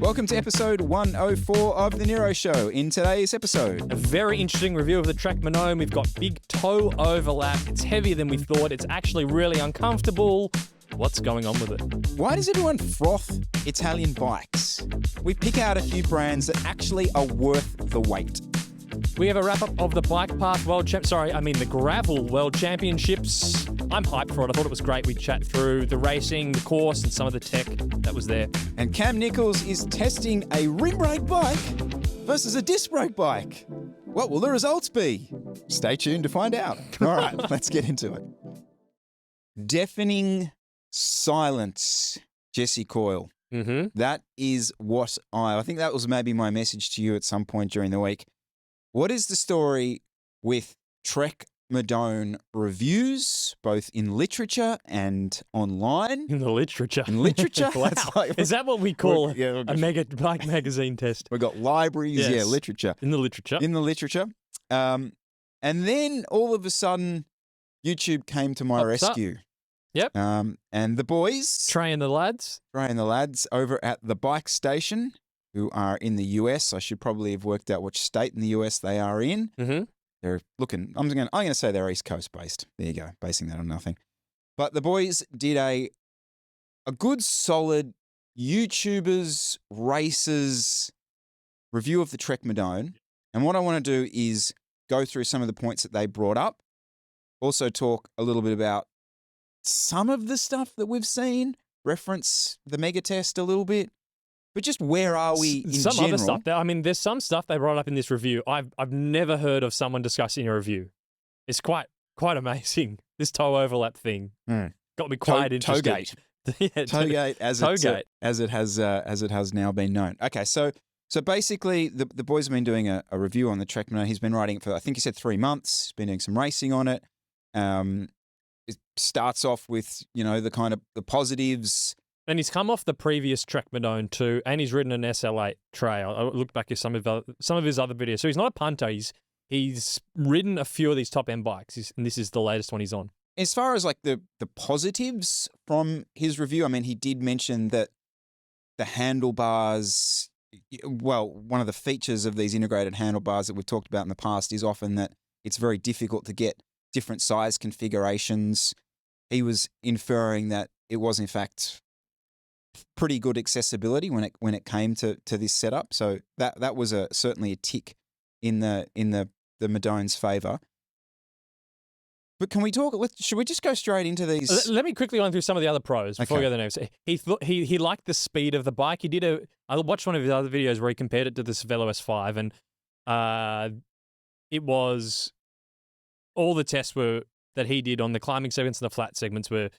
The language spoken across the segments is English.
Welcome to episode 104 of the Nero Show. In today's episode, a very interesting review of the TREK Madone. We've got big toe overlap. It's heavier than we thought. It's actually really uncomfortable. What's going on with it? Why does everyone froth Italian bikes? We pick out a few brands that actually are worth the wait. We have a wrap-up of the Bike Path the Gravel World Championships. I'm hyped for it. I thought it was great. We chat through the racing, the course, and some of the tech that was there. And Cam Nicholls is testing a rim brake bike versus a disc brake bike. What will the results be? Stay tuned to find out. All right, let's get into it. Deafening silence, Jesse Coyle. Mm-hmm. That is what I think that was maybe my message to you at some point during the week. What is the story with TREK Madone reviews, both in literature and online? In the literature? In literature? Wow. Is that what we call a mega bike magazine test? We've got libraries, yes. Literature. In the literature. In the literature. And then all of a sudden, YouTube came to my rescue. Yep. And the boys. Trey and the lads over at the bike station, who are in the US. I should probably have worked out which state in the US they are in. Mm-hmm. They're looking, I'm going to say they're East Coast based. There you go, basing that on nothing. But the boys did a good solid YouTubers, racers review of the TREK Madone. And what I want to do is go through some of the points that they brought up. Also talk a little bit about some of the stuff that we've seen, reference the mega test a little bit. But just where are we in some general? Other stuff. There's some stuff they brought up in this review. I've never heard of someone discussing a review. It's quite amazing. This toe overlap thing got me quite interested. Toegate. Toegate as it has now been known. Okay, so basically the boys have been doing a review on the TREK Madone. He's been riding it for, I think he said 3 months. He's been doing some racing on it. It starts off with, the positives. And he's come off the previous TREK Madone too, and he's ridden an SL8 Trey. I looked back at some of his other videos. So he's not a punter. He's ridden a few of these top-end bikes, and this is the latest one he's on. As far as like the positives from his review, he did mention that the handlebars, one of the features of these integrated handlebars that we've talked about in the past is often that it's very difficult to get different size configurations. He was inferring that it was in fact pretty good accessibility when it came to this setup. So that was certainly a tick in the Madone's favour. But can we talk? Should we just go straight into these? Let me quickly run through some of the other pros before we go to the next. He liked the speed of the bike. I watched one of his other videos where he compared it to the Cervelo S5, and it was all the tests that he did on the climbing segments and the flat segments were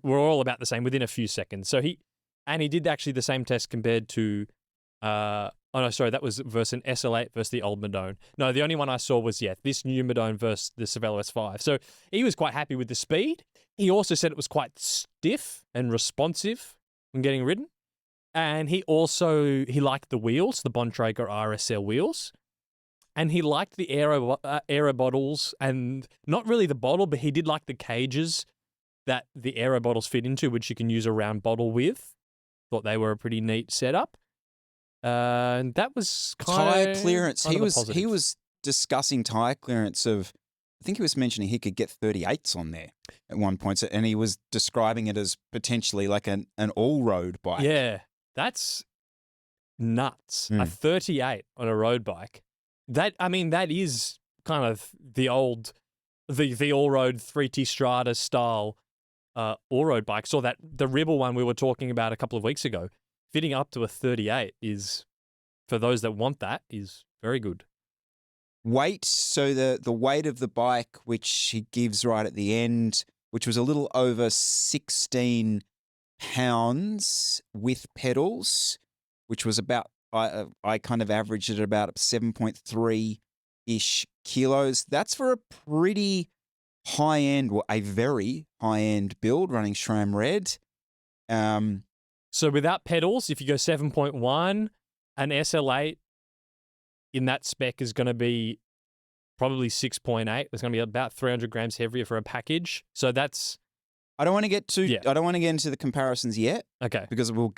all about the same within a few seconds. So he did actually the same test compared to, that was versus an SL8 versus the old Madone. No, the only one I saw was, this new Madone versus the Cervelo S5. So he was quite happy with the speed. He also said it was quite stiff and responsive when getting ridden. And he liked the wheels, the Bontrager RSL wheels. And he liked the aero bottles, and not really the bottle, but he did like the cages that the aero bottles fit into, which you can use a round bottle with. Thought they were a pretty neat setup. And that was tyre clearance. He was discussing tyre clearance of, I think he was mentioning he could get 38s on there at one point, and he was describing it as potentially like an all-road bike. Yeah, that's nuts. A 38 on a road bike. That is kind of the all-road 3T Strata style all-road bikes, or the Ribble one we were talking about a couple of weeks ago. Fitting up to a 38 is, for those that want that, is very good. Weight, so the weight of the bike, which he gives right at the end, which was a little over 16 pounds with pedals, which was about, I kind of averaged it at about 7.3-ish kilos. That's for a pretty high-end, a very high-end build running SRAM Red. So without pedals, if you go 7.1, an SL8 in that spec is going to be probably 6.8. It's going to be about 300 grams heavier for a package. So that's... I don't want to get into the comparisons yet. Okay. Because we'll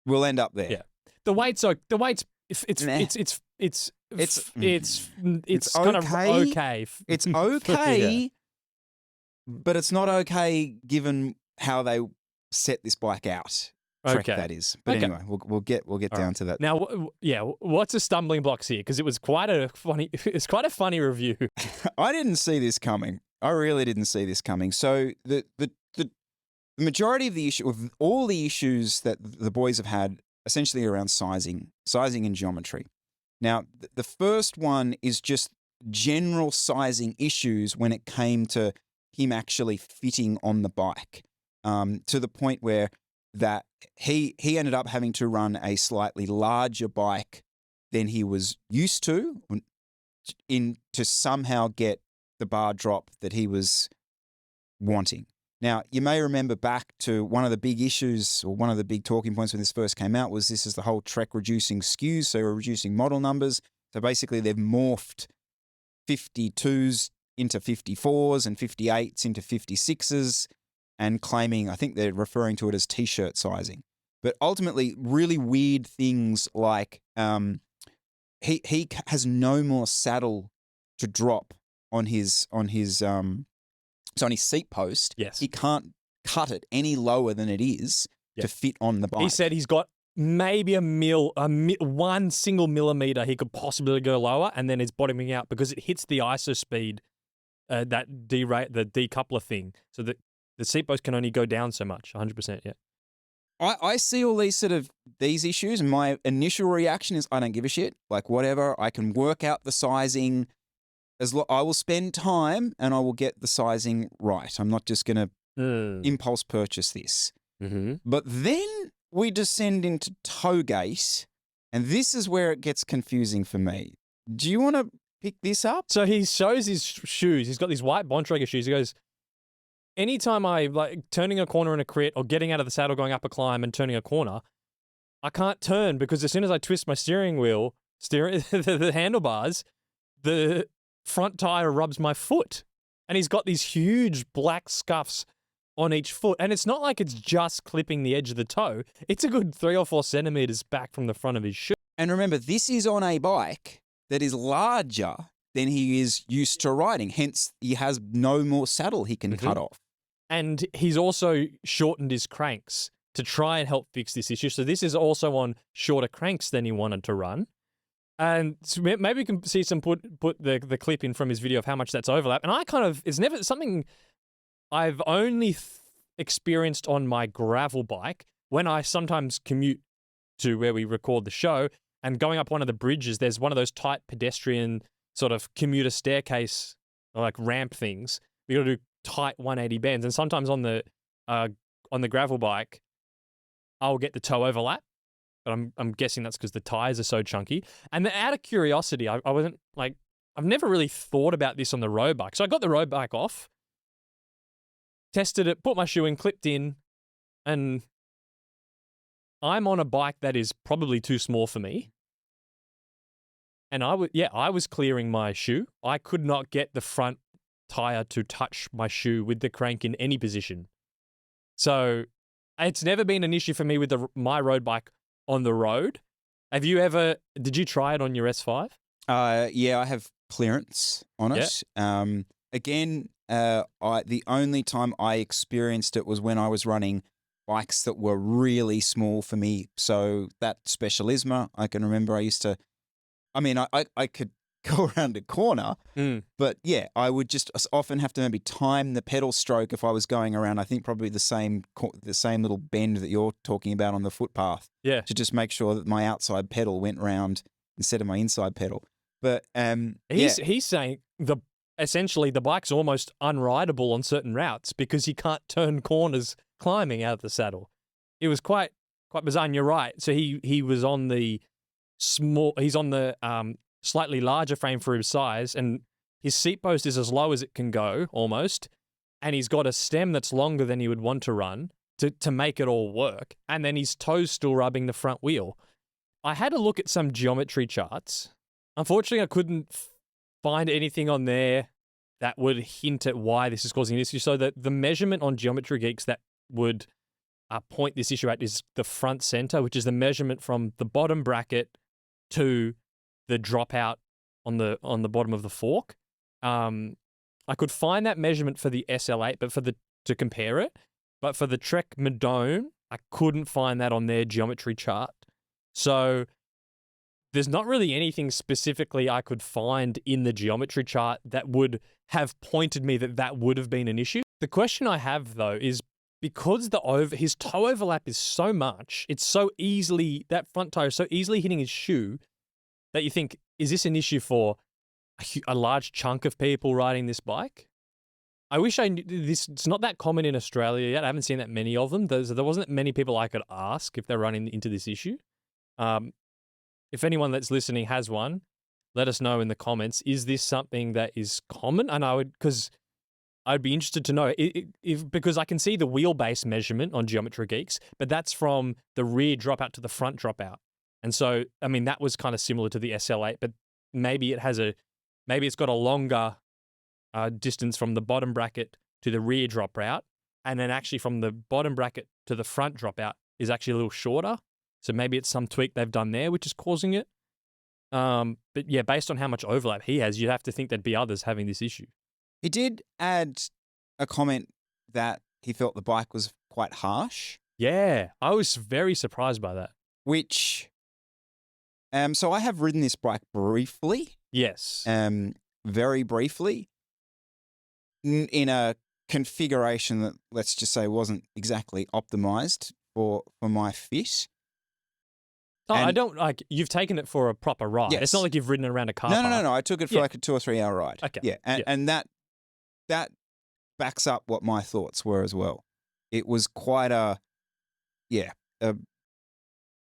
We'll end up there. Yeah. The weight's kind of okay. It's okay, but it's not okay given how they set this bike out. TREK, that is. But anyway, we'll get down to that. Now, what's the stumbling blocks here? Because it was quite a funny review. I didn't see this coming. I really didn't see this coming. So the majority of the issue, of all the issues that the boys have had, essentially around sizing and geometry. Now, the first one is just general sizing issues when it came to him actually fitting on the bike, to the point where that he ended up having to run a slightly larger bike than he was used to to somehow get the bar drop that he was wanting. Now, you may remember back to one of the big issues, or one of the big talking points when this first came out, was this is the whole TREK reducing SKUs, so we're reducing model numbers. So basically they've morphed 52s into 54s and 58s into 56s, and claiming, I think they're referring to it as T-shirt sizing. But ultimately, really weird things like he has no more saddle to drop on his seat post. Yes. He can't cut it any lower than it is to fit on the bike. He said he's got maybe 1 single millimeter he could possibly go lower, and then it's bottoming out because it hits the ISO speed, the decoupler thing, so that the seat post can only go down so much. 100%, yeah. I see all these issues, and my initial reaction is I don't give a shit. Like, whatever, I can work out the sizing. I will spend time and I will get the sizing right. I'm not just going to impulse purchase this. Mm-hmm. But then we descend into Toegate, and this is where it gets confusing for me. Do you want to pick this up? So he shows his shoes. He's got these white Bontrager shoes. He goes, anytime I like turning a corner in a crit or getting out of the saddle, going up a climb and turning a corner, I can't turn because as soon as I twist my steering wheel, the handlebars, the front tire rubs my foot. And he's got these huge black scuffs on each foot. And it's not like it's just clipping the edge of the toe. It's a good 3 or 4 centimeters back from the front of his shoe. And remember, this is on a bike that is larger than he is used to riding. Hence, he has no more saddle he can cut off. And he's also shortened his cranks to try and help fix this issue. So this is also on shorter cranks than he wanted to run. And so maybe we can see some put the clip in from his video of how much that's overlap. And it's never something I've only experienced on my gravel bike when I sometimes commute to where we record the show, and going up one of the bridges, there's one of those tight pedestrian sort of commuter staircase or like ramp things. You got to do tight 180 bends, and sometimes on the gravel bike, I'll get the toe overlap. But I'm guessing that's because the tires are so chunky. And then out of curiosity, I wasn't like, I've never really thought about this on the road bike. So I got the road bike off, tested it, put my shoe in, clipped in, and I'm on a bike that is probably too small for me. And I was clearing my shoe. I could not get the front tire to touch my shoe with the crank in any position. So it's never been an issue for me with my road bike on the road. Did you try it on your S5? Yeah, I have clearance on it. Again, the only time I experienced it was when I was running bikes that were really small for me. So that Specialisma, I can remember I could go around a corner, but yeah, I would just often have to maybe time the pedal stroke if I was going around, I think probably the same little bend that you're talking about on the footpath. Yeah. To just make sure that my outside pedal went round instead of my inside pedal. But he's saying essentially the bike's almost unrideable on certain routes because he can't turn corners climbing out of the saddle. It was quite bizarre, and you're right. So he was on the slightly larger frame for his size, and his seat post is as low as it can go almost, and he's got a stem that's longer than he would want to run to make it all work, and then his toes still rubbing the front wheel. I had a look at some geometry charts. Unfortunately, I couldn't find anything on there that would hint at why this is causing an issue. So that the measurement on Geometry Geeks that would point this issue at is the front center, which is the measurement from the bottom bracket to the dropout on the bottom of the fork. I could find that measurement for the SL8, but to compare it, but for the TREK Madone, I couldn't find that on their geometry chart. So there's not really anything specifically I could find in the geometry chart that would have pointed me that would have been an issue. The question I have though is, because his toe overlap is so much, it's so easily, that front tire is so easily hitting his shoe, that you think, is this an issue for a large chunk of people riding this bike? I wish I knew this. It's not that common in Australia yet. I haven't seen that many of them. There wasn't many people I could ask if they're running into this issue. If anyone that's listening has one, let us know in the comments. Is this something that is common? And because I'd be interested to know because I can see the wheelbase measurement on Geometry Geeks, but that's from the rear dropout to the front dropout. And so, I mean, that was kind of similar to the SL8, but maybe it's got a longer distance from the bottom bracket to the rear dropout, and then actually from the bottom bracket to the front dropout is actually a little shorter. So maybe it's some tweak they've done there which is causing it. But yeah, based on how much overlap he has, you'd have to think there'd be others having this issue. He did add a comment that he felt the bike was quite harsh. Yeah, I was very surprised by that. Which, so I have ridden this bike briefly. Yes. Very briefly. In a configuration that, let's just say, wasn't exactly optimized for my fit. Oh, I don't like, you've taken it for a proper ride. Yes. It's not like you've ridden it around a car park. No. I took it for like a 2 or 3 hour ride. Okay. Yeah. And that backs up what my thoughts were as well. It was quite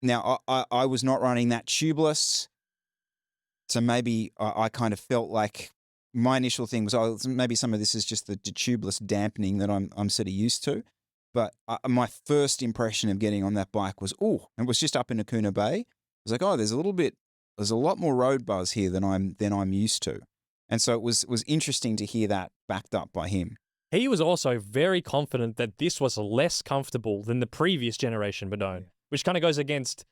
now I was not running that tubeless. So maybe I kind of felt like my initial thing was, maybe some of this is just the tubeless dampening that I'm sort of used to. But my first impression of getting on that bike was, and it was just up in Nakuna Bay. I was like, there's a lot more road buzz here than I'm used to. And so it was interesting to hear that backed up by him. He was also very confident that this was less comfortable than the previous generation Madone, which kind of goes against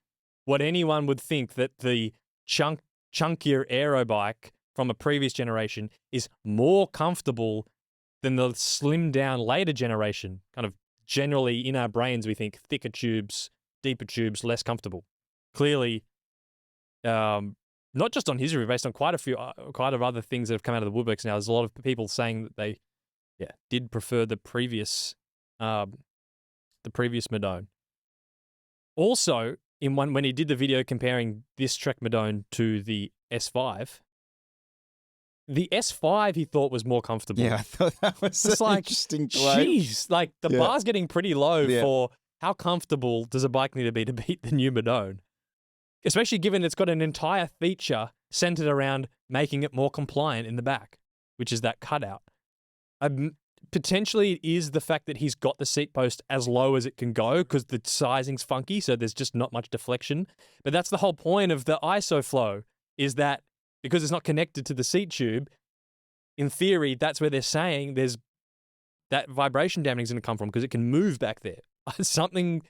what anyone would think, that the chunkier aero bike from a previous generation is more comfortable than the slimmed down later generation. Kind of generally in our brains, we think thicker tubes, deeper tubes, less comfortable. Clearly, not just on his review, based on quite a other things that have come out of the woodworks now. There's a lot of people saying that they, did prefer the previous Madone. Also, when he did the video comparing this TREK Madone to the S5, the S5 he thought was more comfortable. Yeah, I thought that was just like, interesting. Jeez, like the bar's getting pretty low for how comfortable does a bike need to be to beat the new Madone? Especially given it's got an entire feature centered around making it more compliant in the back, which is that cutout. Potentially it is the fact that he's got the seat post as low as it can go because the sizing's funky, so there's just not much deflection. But that's the whole point of the ISOFlow, is that because it's not connected to the seat tube, in theory, that's where they're saying there's that vibration dampening is going to come from, because it can move back there. Something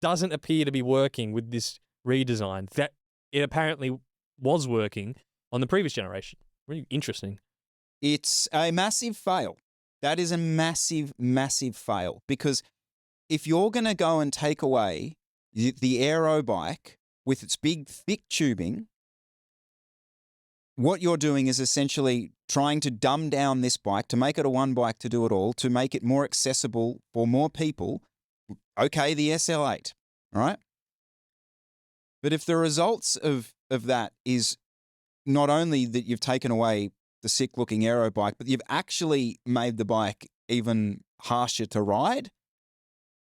doesn't appear to be working with this redesign that it apparently was working on the previous generation. Really interesting. It's a massive fail. That is a massive, massive fail, because if you're going to go and take away the aero bike with its big, thick tubing, what you're doing is essentially trying to dumb down this bike, to make it a one bike to do it all, to make it more accessible for more people. Okay, the SL8, all right? But if the results of that is not only that you've taken away the sick-looking aero bike, but you've actually made the bike even harsher to ride,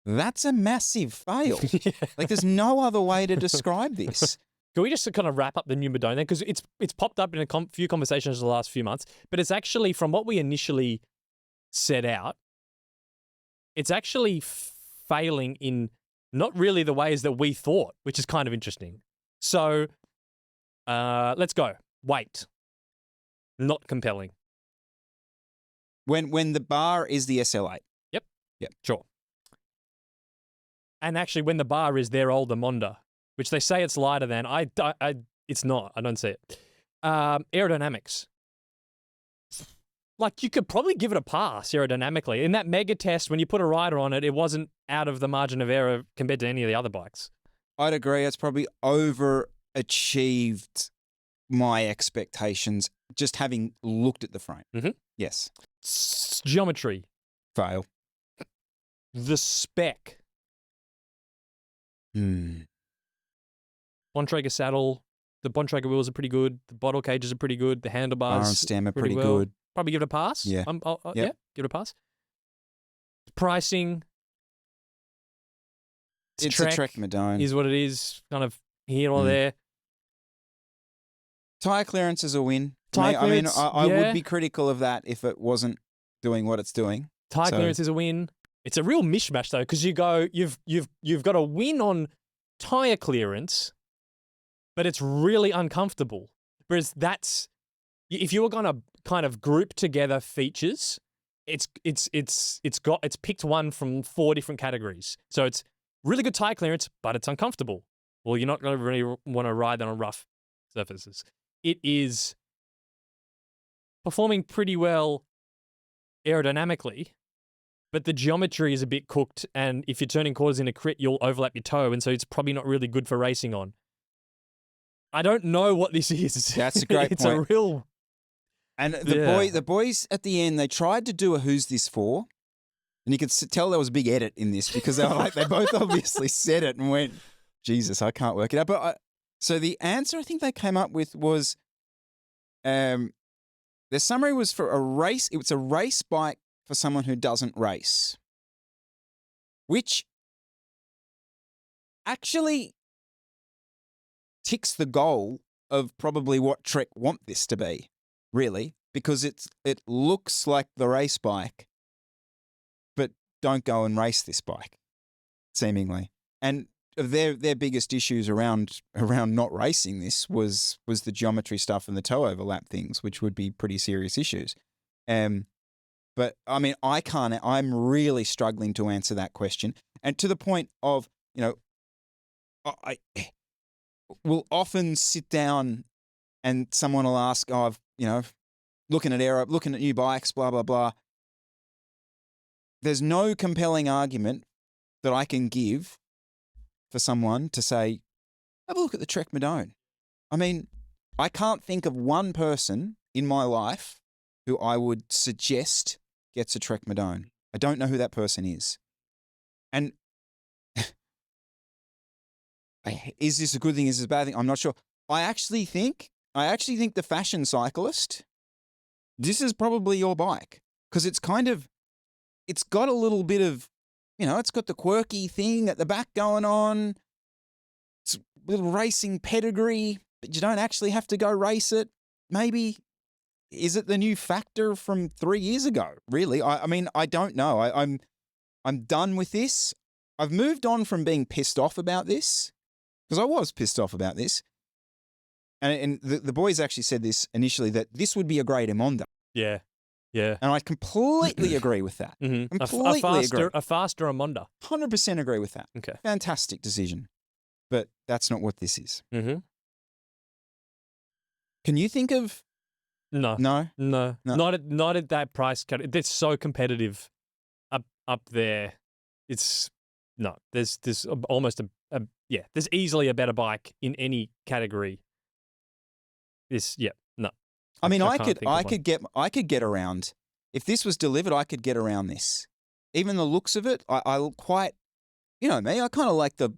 that's a massive fail. Yeah. Like, there's no other way to describe this. Can we just kind of wrap up the new Madone then? Because it's popped up in a few conversations in the last few months, but it's actually, from what we initially set out, it's actually failing in not really the ways that we thought, which is kind of interesting. So let's go. Weight. Not compelling. When the bar is the SL8. Yep. Yep. Sure. And actually, when the bar is their older Monda, which they say it's lighter than, it's not. I don't see it. Aerodynamics. Like, you could probably give it a pass aerodynamically. In that mega test, when you put a rider on it, it wasn't out of the margin of error compared to any of the other bikes. I'd agree. It's probably overachieved my expectations just having looked at the frame. Mm-hmm. Yes. Geometry. Fail. The spec. Bontrager saddle. The Bontrager wheels are pretty good. The bottle cages are pretty good. The handlebars bar and stem are pretty well. good. Probably give it a pass. Yeah. Yeah, give it a pass. Pricing. It's a TREK Madone. Is what it is. Kind of here or there. Tyre clearance is a win. I would be critical of that if it wasn't doing what it's doing. Tyre clearance is a win. It's a real mishmash though, because you've got a win on tyre clearance, but it's really uncomfortable. Whereas if you were going to kind of group together features, it's picked one from 4 different categories. So it's really good tyre clearance, but it's uncomfortable. Well, you're not going to really want to ride that on rough surfaces. It is performing pretty well aerodynamically, but the geometry is a bit cooked, and if you're turning corners in a crit, you'll overlap your toe, and so it's probably not really good for racing on. I don't know what this is. That's a great it's point. A real... And the boys at the end, they tried to do a who's this for? And you could tell there was a big edit in this because they were like, they both obviously said it and went, Jesus, I can't work it out. But so the answer I think they came up with was, the summary was for a race. It's a race bike for someone who doesn't race, which actually ticks the goal of probably what TREK want this to be, really, because it looks like the race bike, but don't go and race this bike, seemingly. And their biggest issues around not racing this was the geometry stuff and the toe overlap things, which would be pretty serious issues. But I mean, I'm really struggling to answer that question. And to the point of, I will often sit down and someone will ask, looking at new bikes, blah, blah, blah. There's no compelling argument that I can give for someone to say, have a look at the TREK Madone. I mean, I can't think of one person in my life who I would suggest gets a TREK Madone. I don't know who that person is. And is this a good thing? Is this a bad thing? I'm not sure. I actually think the fashion cyclist, this is probably your bike because it's got a little bit of, it's got the quirky thing at the back going on. It's a little racing pedigree, but you don't actually have to go race it. Maybe. Is it the new factor from 3 years ago? Really? I mean, I don't know. I'm done with this. I've moved on from being pissed off about this because I was pissed off about this. And the boys actually said this initially, that this would be a great Emonda. Yeah. Yeah. And I completely agree with that. Mm-hmm. Completely agree. A faster Emonda. 100% agree with that. Okay. Fantastic decision. But that's not what this is. Mm-hmm. Can you think of... No. Not at that price cut. It's so competitive up there. There's almost there's easily a better bike in any category. No. I mean, I could get around, if this was delivered, I could get around this. Even the looks of it, I quite, me, I kind of like the,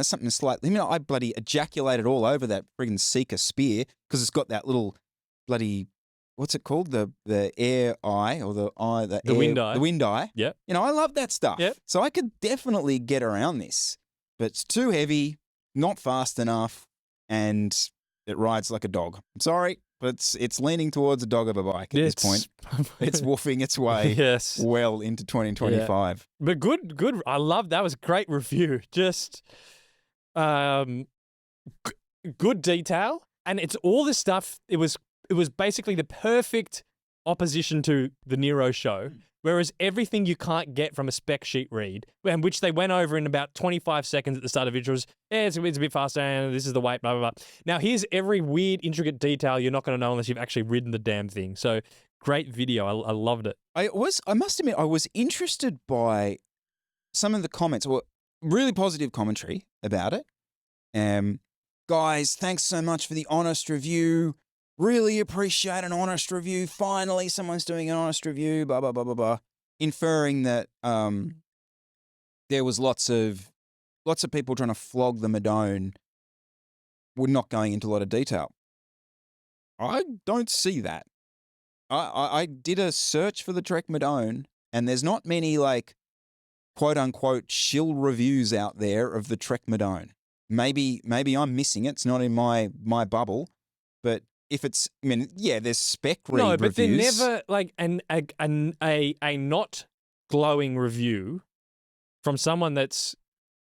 something slightly, I bloody ejaculated all over that friggin' Seeker Spear because it's got that little bloody, what's it called? The air eye or the wind eye. The wind eye. Yeah. I love that stuff. Yep. So I could definitely get around this, but it's too heavy, not fast enough, and it rides like a dog. I'm sorry, but it's leaning towards a dog of a bike at this point. It's woofing its way well into 2025. Yeah. But good. I love that. Was a great review. Just good detail, and it's all this stuff. It was basically the perfect opposition to the Nero Show. Whereas everything you can't get from a spec sheet read, and which they went over in about 25 seconds at the start of it, was, it's a bit faster, and this is the weight, blah, blah, blah. Now, here's every weird, intricate detail you're not going to know unless you've actually ridden the damn thing. So, great video. I loved it. I must admit, I was interested by some of the comments, or really positive commentary about it. Guys, thanks so much for the honest review. Really appreciate an honest review. Finally, someone's doing an honest review, blah, blah, blah, blah, blah. Inferring that there was lots of people trying to flog the Madone. We're not going into a lot of detail. I don't see that. I did a search for the TREK Madone, and there's not many, like, quote-unquote shill reviews out there of the TREK Madone. Maybe I'm missing it. It's not in my bubble, but if it's, I mean, yeah, there's spec read No, but reviews. they're never like a not glowing review from someone that's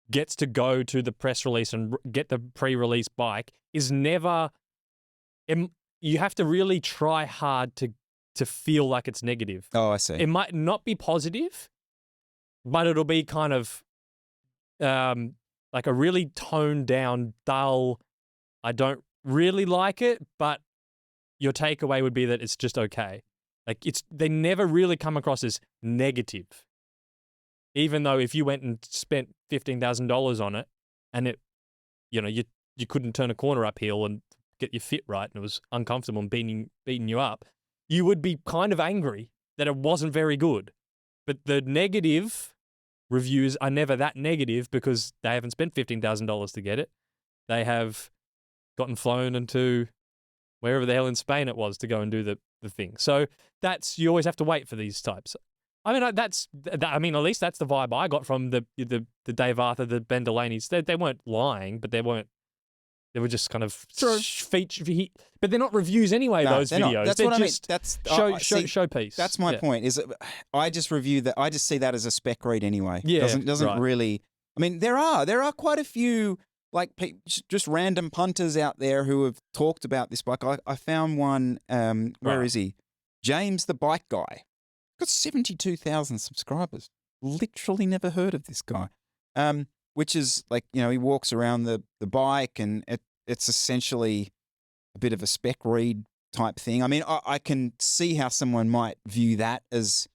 gets to go to the press release and get the pre-release bike is never. You have to really try hard to feel like it's negative. Oh, I see. It might not be positive, but it'll be kind of like a really toned down, dull. I don't really like it, but your takeaway would be that it's just okay. Like they never really come across as negative. Even though if you went and spent $15,000 on it, and it, you couldn't turn a corner uphill and get your fit right, and it was uncomfortable and beating you up, you would be kind of angry that it wasn't very good. But the negative reviews are never that negative because they haven't spent $15,000 to get it. They have gotten flown into wherever the hell in Spain it was to go and do the thing. So you always have to wait for these types. I mean, at least that's the vibe I got from the Dave Arthur, the Ben Delaney's. They weren't lying, but they were just kind of feature. But they're not reviews anyway. No, those videos. That's they're what just I mean. That's showpiece. That's my point. Is I just review that. I just see that as a spec read anyway. Yeah, doesn't right. really. I mean, there are quite a few like just random punters out there who have talked about this bike. I found one. Where is he? James the Bike Guy. Got 72,000 subscribers. Literally never heard of this guy. Which is like, he walks around the bike, and it's essentially a bit of a spec read type thing. I mean, I can see how someone might view that as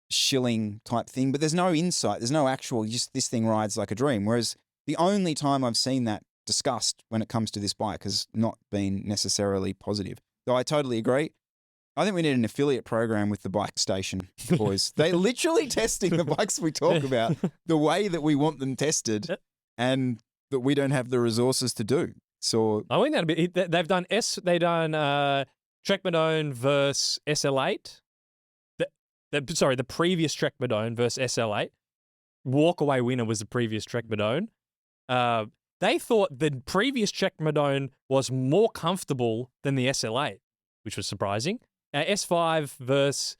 shilling type thing, but there's no insight. There's no actual, just this thing rides like a dream. Whereas the only time I've seen that discussed when it comes to this bike has not been necessarily positive. Though I totally agree. I think we need an affiliate program with the Bike Station boys. They're literally testing the bikes we talk about the way that we want them tested, and that we don't have the resources to do. So I think that'd be. They've done TREK Madone versus SL8. The previous TREK Madone versus SL8. Walkaway winner was the previous TREK Madone. They thought the previous TREK Madone was more comfortable than the SL8, which was surprising. S5 versus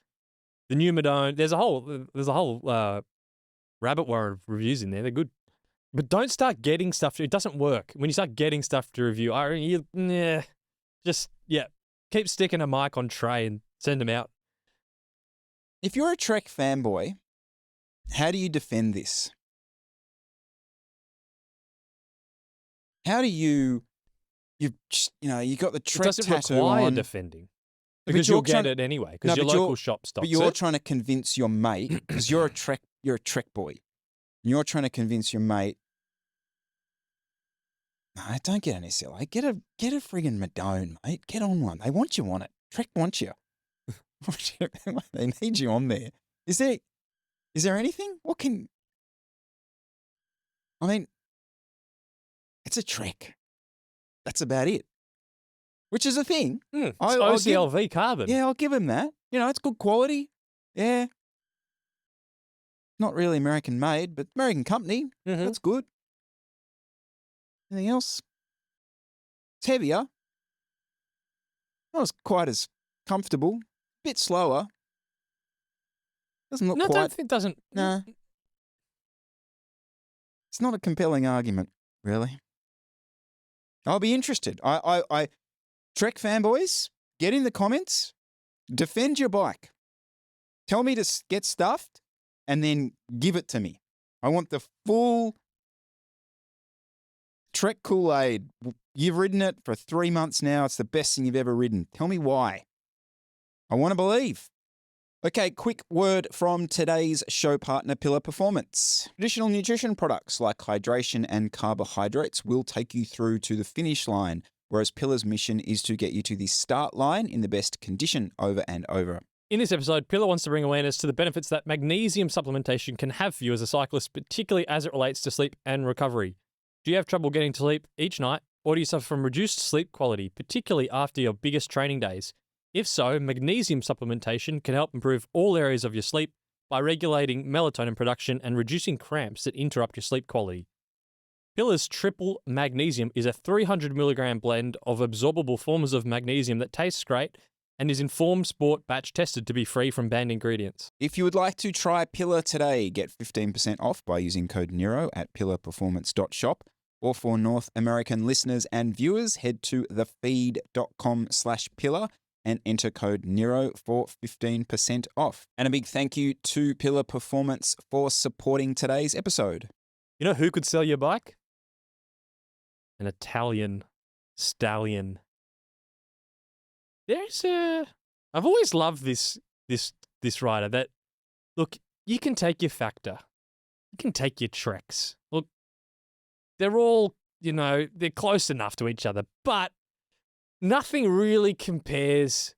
the new Madone. There's a whole rabbit warren of reviews in there. They're good, but don't start getting stuff. It doesn't work when you start getting stuff to review. Keep sticking a mic on tray and send them out. If you're a TREK fanboy, how do you defend this? How do you got the TREK tattoo on? It doesn't require defending. Because you'll get it anyway, because your local shop stocks it. But you're trying to convince your mate, because you're a TREK boy, and you're trying to convince your mate, no, don't get an SLA, get a friggin' Madone, mate. Get on one. They want you on it. TREK wants you. They need you on there. Is there anything? It's a TREK. That's about it. Which is a thing. It's OCLV carbon. Yeah, I'll give him that. It's good quality. Yeah. Not really American made, but American company. Mm-hmm. That's good. Anything else? It's heavier. Not as quite as comfortable. A bit slower. Doesn't look quite. It doesn't. Nah. It's not a compelling argument, really. I'll be interested. TREK fanboys, get in the comments, defend your bike. Tell me to get stuffed and then give it to me. I want the full TREK Kool-Aid. You've ridden it for 3 months now. It's the best thing you've ever ridden. Tell me why. I want to believe. Okay, quick word from today's show partner, Pillar Performance. Traditional nutrition products like hydration and carbohydrates will take you through to the finish line, whereas Pillar's mission is to get you to the start line in the best condition over and over. In this episode, Pillar wants to bring awareness to the benefits that magnesium supplementation can have for you as a cyclist, particularly as it relates to sleep and recovery. Do you have trouble getting to sleep each night, or do you suffer from reduced sleep quality, particularly after your biggest training days? If so, magnesium supplementation can help improve all areas of your sleep by regulating melatonin production and reducing cramps that interrupt your sleep quality. Pillar's triple magnesium is a 300 milligram blend of absorbable forms of magnesium that tastes great and is Informed Sport batch tested to be free from banned ingredients. If you would like to try Pillar today, get 15% off by using code NERO at pillarperformance.shop. Or for North American listeners and viewers, head to thefeed.com/pillar and enter code NERO for 15% off. And a big thank you to Pillar Performance for supporting today's episode. You know who could sell your bike? An Italian stallion. I've always loved this rider that, look, you can take your Factor. You can take your Treks. Look, they're all, they're close enough to each other, but nothing really compares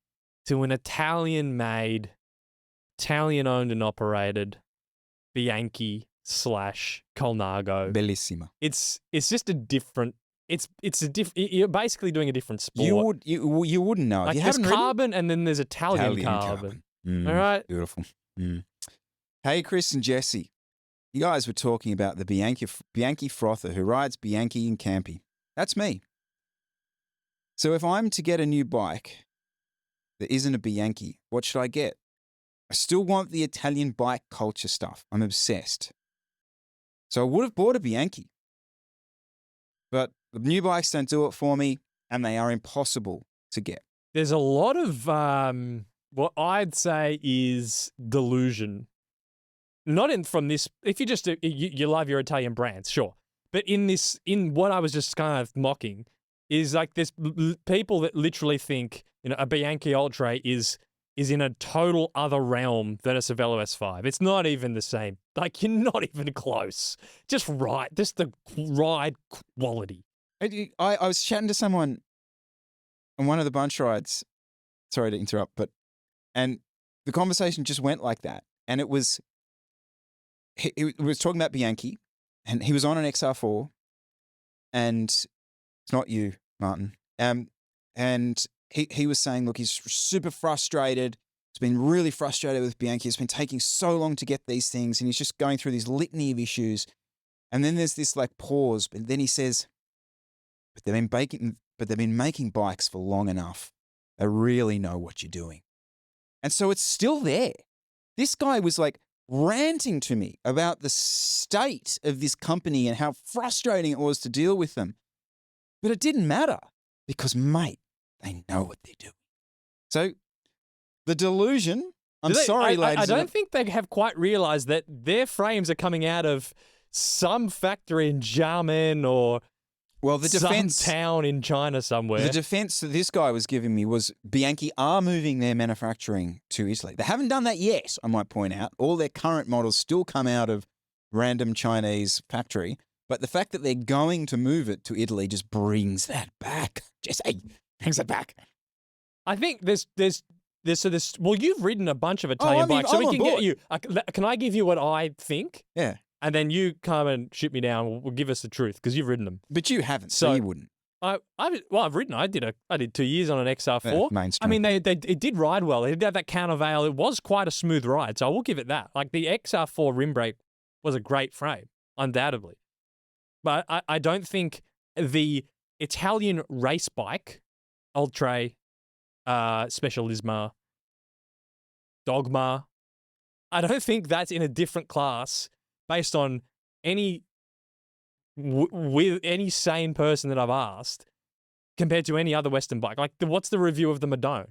to an Italian-made, Italian-owned and operated Bianchi / Colnago. Bellissima. It's just a different. You're basically doing a different sport. You wouldn't know. Like you there's haven't carbon and then there's Italian carbon. All right. Beautiful. Hey, Chris and Jesse. You guys were talking about the Bianchi frother who rides Bianchi and Campy. That's me. So if I'm to get a new bike that isn't a Bianchi, what should I get? I still want the Italian bike culture stuff. I'm obsessed. So I would have bought a Bianchi. But the new bikes don't do it for me, and they are impossible to get. There's a lot of what I'd say is delusion. Not from this. If you just you love your Italian brands, sure, but in what I was just kind of mocking is like there's people that literally think a Bianchi Ultra is in a total other realm than a Cervelo S5. It's not even the same. Like you're not even close. Just the ride quality. I was chatting to someone on one of the bunch rides. Sorry to interrupt, and the conversation just went like that, and it was. He was talking about Bianchi, and he was on an XR4, and it's not you, Martin. And he was saying, look, he's super frustrated. He's been really frustrated with Bianchi. It's been taking so long to get these things, and he's just going through this litany of issues. And then there's this like pause, but then he says, but they've been making bikes for long enough. They really know what you're doing. And so it's still there. This guy was like ranting to me about the state of this company and how frustrating it was to deal with them. But it didn't matter because, mate, they know what they're doing. So the delusion, ladies. I don't think they have quite realized that their frames are coming out of some factory in Xiamen or some town in China somewhere. The defense that this guy was giving me was Bianchi are moving their manufacturing to Italy. They haven't done that yet, I might point out. All their current models still come out of random Chinese factory. But the fact that they're going to move it to Italy just brings that back. Jesse, brings it back. I think there's well, you've ridden a bunch of Italian bikes, so we can get you. Can I give you what I think? Yeah. And then you come and shoot me down. We'll give us the truth because you've ridden them. But you haven't, so you wouldn't. I've ridden. I did 2 years on an XR4. Mainstream. I mean, it did ride well. It did have that countervail. It was quite a smooth ride, so I will give it that. Like the XR4 rim brake was a great frame, undoubtedly. But I don't think the Italian race bike, Ultra, Specialisma, Dogma, I don't think that's in a different class based on with any sane person that I've asked compared to any other Western bike. Like, what's the review of the Madone?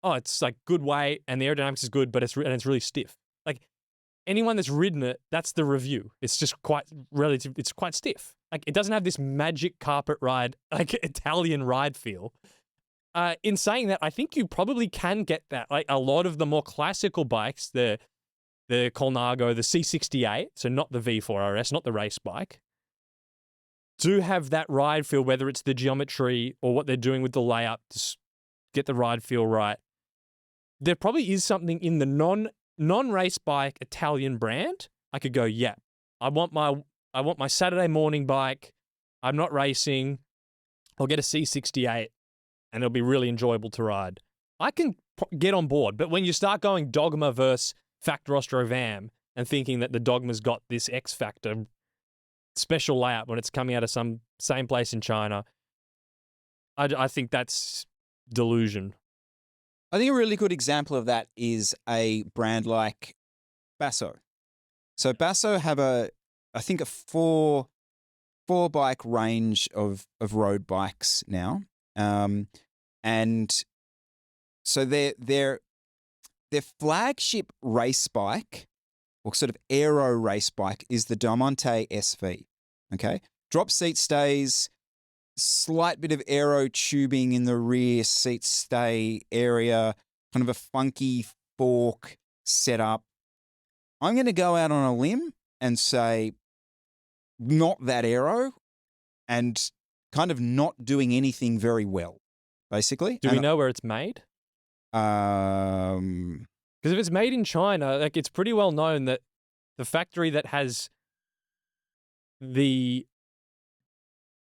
oh, it's like good weight and the aerodynamics is good, but it's really stiff. Like anyone that's ridden it, that's the review. It's just quite relative. It's quite stiff. Like it doesn't have this magic carpet ride, like Italian ride feel. In saying that, I think you probably can get that. Like a lot of the more classical bikes, the Colnago, the C68, so not the V4 RS, not the race bike, do have that ride feel, whether it's the geometry or what they're doing with the layup to get the ride feel right. There probably is something in the non-race bike Italian brand. I could go, yeah, I want my Saturday morning bike. I'm not racing. I'll get a C68 and it'll be really enjoyable to ride. I can get on board, but when you start going Dogma versus Factor Ostro Vam and thinking that the Dogma's got this X Factor special layout when it's coming out of some same place in China, I think that's delusion. I think a really good example of that is a brand like Basso. So Basso have I think a four bike range of road bikes now. And so their flagship race bike, or sort of aero race bike, is the Diamante SV. Okay, drop seat stays, slight bit of aero tubing in the rear seat stay area, kind of a funky fork setup. I'm going to go out on a limb and say not that aero and kind of not doing anything very well, basically. Do we know where it's made? Because if it's made in China, like it's pretty well known that the factory that has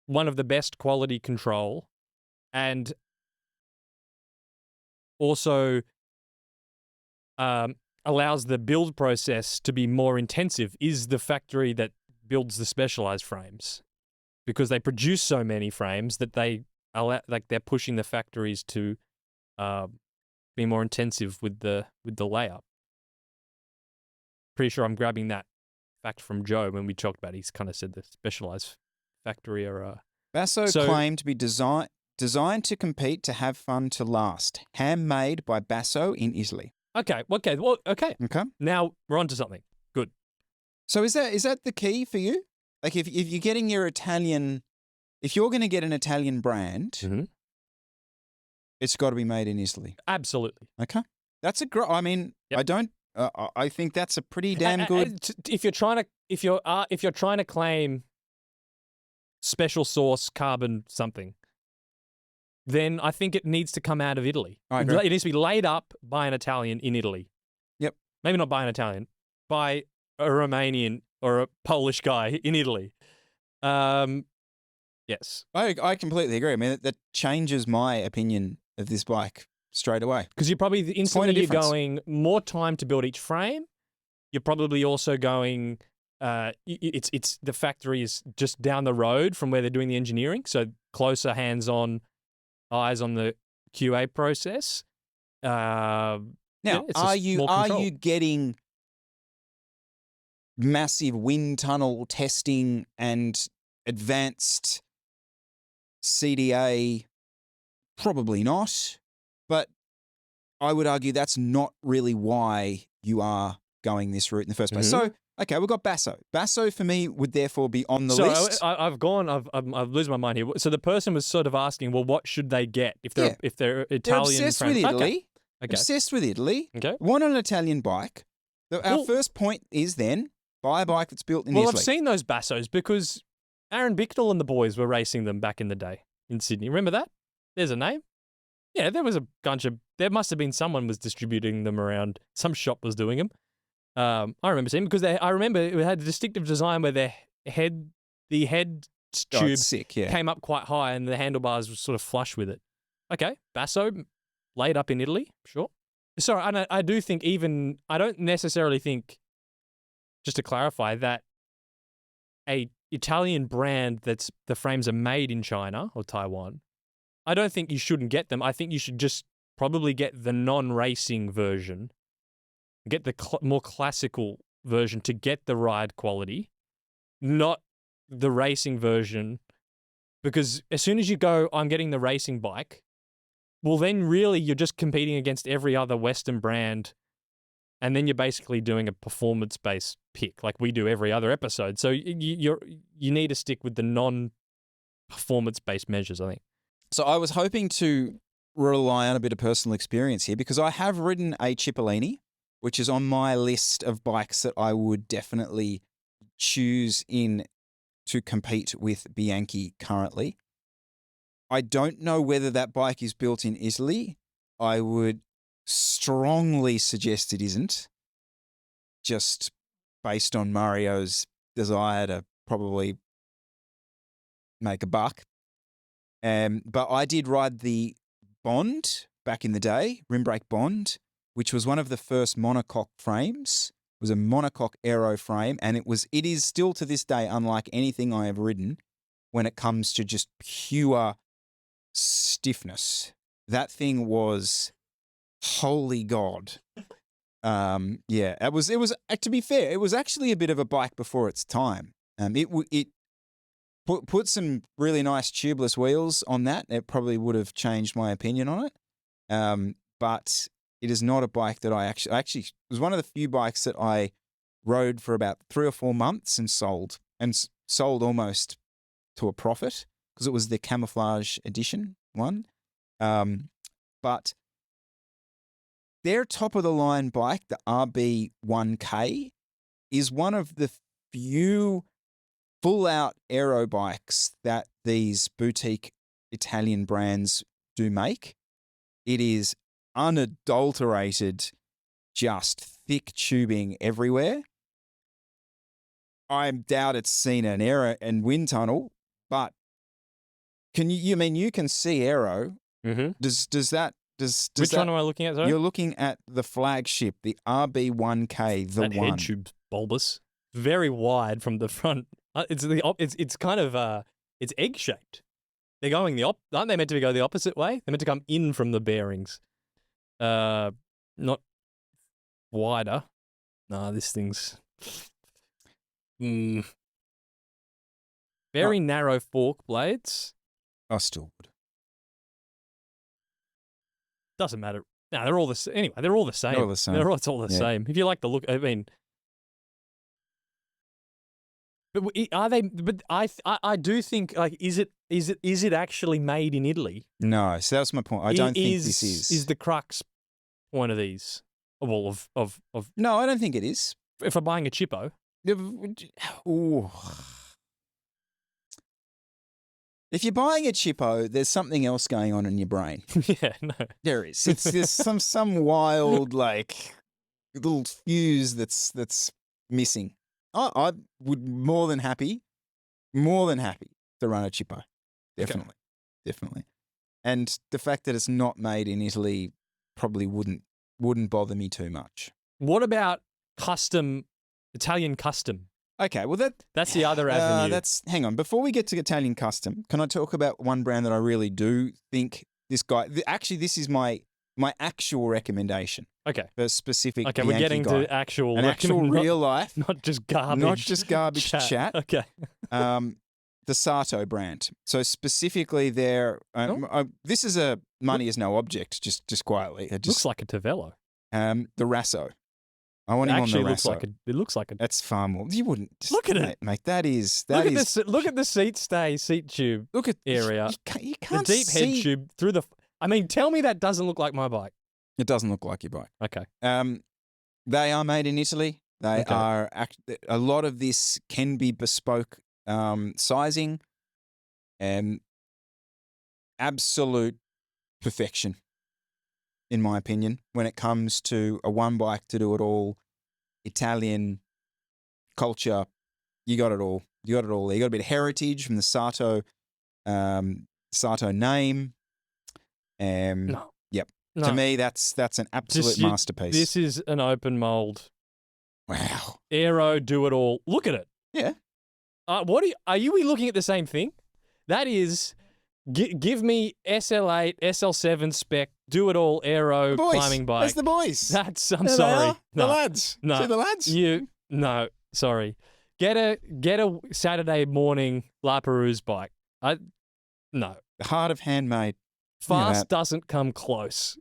one of the best quality control and also allows the build process to be more intensive is the factory that builds the specialized frames, because they produce so many frames that they're pushing the factories to be more intensive with the layup. Pretty sure I'm grabbing that fact from Joe when we talked about it. He's kind of said the specialized factory are Basso claimed to be designed to compete, to have fun, to last. Handmade by Basso in Italy. Okay. Now we're on to something. Good. So is that the key for you? Like if you're getting your Italian, if you're going to get an Italian brand, mm-hmm. It's got to be made in Italy. Absolutely. Okay. That's a great. I mean, yep. I think that's a pretty damn good. If you're trying to claim special sauce carbon something, then I think it needs to come out of Italy. I agree. It needs to be laid up by an Italian in Italy. Yep. Maybe not by an Italian, by a Romanian or a Polish guy in Italy. Yes. I completely agree. I mean, that changes my opinion of this bike straight away. Because you're probably instantly you're going more time to build each frame. You're probably also going. It's the factory is just down the road from where they're doing the engineering, so closer hands-on, eyes on the QA process. Now, are you getting massive wind tunnel testing and advanced CDA? Probably not, but I would argue that's not really why you are going this route in the first place. Mm-hmm. So, okay, we've got Basso. Basso for me would therefore be on the list. I've losing my mind here. So the person was sort of asking, well, what should they get if they're Italian? They're obsessed with Italy. Okay. Obsessed with Italy. Okay. Want an Italian bike. Our first point is then buy a bike that's built in Italy. Well, I've seen those Bassos because Aaron Bicknell and the boys were racing them back in the day in Sydney. Remember that? There's a name. Yeah, there was a bunch of. There must have been someone was distributing them around. Some shop was doing them. I remember seeing because I remember it had a distinctive design where the head tube came up quite high and the handlebars were sort of flush with it. Okay, Basso laid up in Italy, sure. Sorry, I do think I don't necessarily think, just to clarify, that a Italian brand that's the frames are made in China or Taiwan, I don't think you shouldn't get them. I think you should just probably get the non-racing version, get the more classical version to get the ride quality, not the racing version, because as soon as you go, I'm getting the racing bike, well, then really you're just competing against every other Western brand, and then you're basically doing a performance-based pick like we do every other episode. So you need to stick with the non-performance-based measures, I think. So I was hoping to rely on a bit of personal experience here because I have ridden a Cipollini, which is on my list of bikes that I would definitely choose in to compete with Bianchi currently. I don't know whether that bike is built in Italy. I would strongly suggest it isn't, just based on Mario's desire to probably make a buck. But I did ride the Bond back in the day, rim brake Bond, which was one of the first monocoque frames. It was a monocoque aero frame, and it is still to this day unlike anything I have ridden when it comes to just pure stiffness. That thing was holy God. Yeah, it was to be fair, it was actually a bit of a bike before its time. It put some really nice tubeless wheels on that. It probably would have changed my opinion on it. But it is not a bike that I actually it was one of the few bikes that I rode for about 3 or 4 months and sold almost to a profit because it was the camouflage edition one. But their top of the line bike, the RB1K, is one of the few full out aero bikes that these boutique Italian brands do make. It is unadulterated, just thick tubing everywhere. I doubt it's seen an aero and wind tunnel, but you can see aero. Mm-hmm. Does Which one am I looking at, sorry? You're looking at the flagship, the RB1K, the that one. head tube's bulbous. Very wide from the front. It's kind of it's egg shaped. They're going aren't they meant to go the opposite way? They're meant to come in from the bearings. Not wider. No, this thing's very narrow fork blades. I still would. Doesn't matter. No, they're all the same. Anyway, they're all the same. They're all the same. It's all the same. If you like the look, I mean, but are they? But I do think like is it actually made in Italy? No, so that's my point. I don't think this is the crux one of these. Well, of no, I don't think it is. If I'm buying a Chippo, ooh. If you're buying a Chippo, there's something else going on in your brain. Yeah, no, there is. There's some wild like little fuse that's missing. I would more than happy to run a Chippo. Definitely. And the fact that it's not made in Italy probably wouldn't bother me too much. What about Italian custom? Okay, well that's the other avenue. Hang on. Before we get to Italian custom, can I talk about one brand that I really do think this guy? Actually, this is my actual recommendation. Okay. For specific. Okay, Bianchi we're getting guy. to actual real life, not just garbage. chat. Okay. The Sato brand. So specifically, their this is a money is no object. Just quietly, it looks like a Tavello. The Rasso. I want him on the Rasso. It looks like a. That's far more. You wouldn't. Look at it, mate. That is. Look at the seat tube. Look at area. You can't the deep see. head tube through the. I mean, tell me that doesn't look like my bike. It doesn't look like your bike. Okay. They are made in Italy. They are. A lot of this can be bespoke sizing, and absolute perfection, in my opinion, when it comes to a one bike to do it all. Italian culture, you got it all. You got a bit of heritage from the Sato name. No. Yep. No. To me, that's an absolute masterpiece. This is an open mold. Wow. Aero, do it all. Look at it. Yeah. Are you looking at the same thing? That is, give me SL8, SL7 spec, do it all aero climbing bike. That's the boys. I'm sorry. No. The lads. No. See the lads? No, sorry. Get a Saturday morning La Perouse bike. No. The heart of handmade. Fast doesn't come close.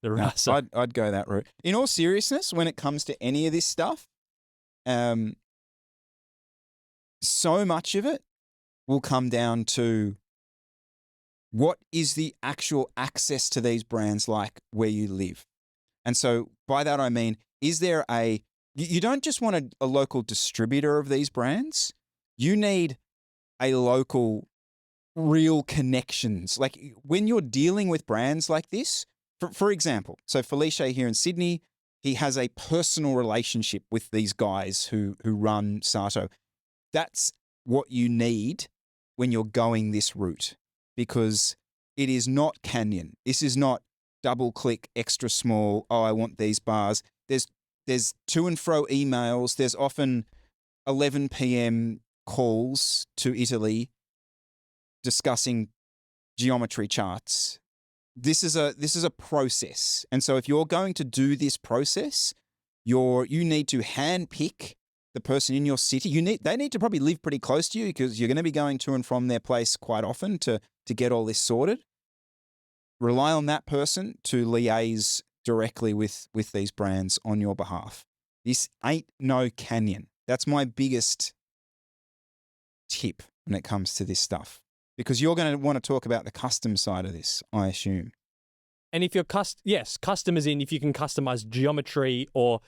The Rasa. No, I'd go that route. In all seriousness, when it comes to any of this stuff, so much of it will come down to what is the actual access to these brands like where you live. And so by that I mean, is there you don't just want a local distributor of these brands. You need a local real connections. Like when you're dealing with brands like this, for example, so Felice here in Sydney, he has a personal relationship with these guys who run Sato. That's what you need when you're going this route, because it is not Canyon. This is not double click, extra small. Oh, I want these bars. There's to and fro emails. There's often 11 p.m. calls to Italy discussing geometry charts. This is a process. And so if you're going to do this process, you need to handpick the person in your city. They need to probably live pretty close to you because you're going to be going to and from their place quite often to get all this sorted. Rely on that person to liaise directly with these brands on your behalf. This ain't no Canyon. That's my biggest tip when it comes to this stuff. Because you're going to want to talk about the custom side of this, I assume. And if you're custom as in if you can customize geometry or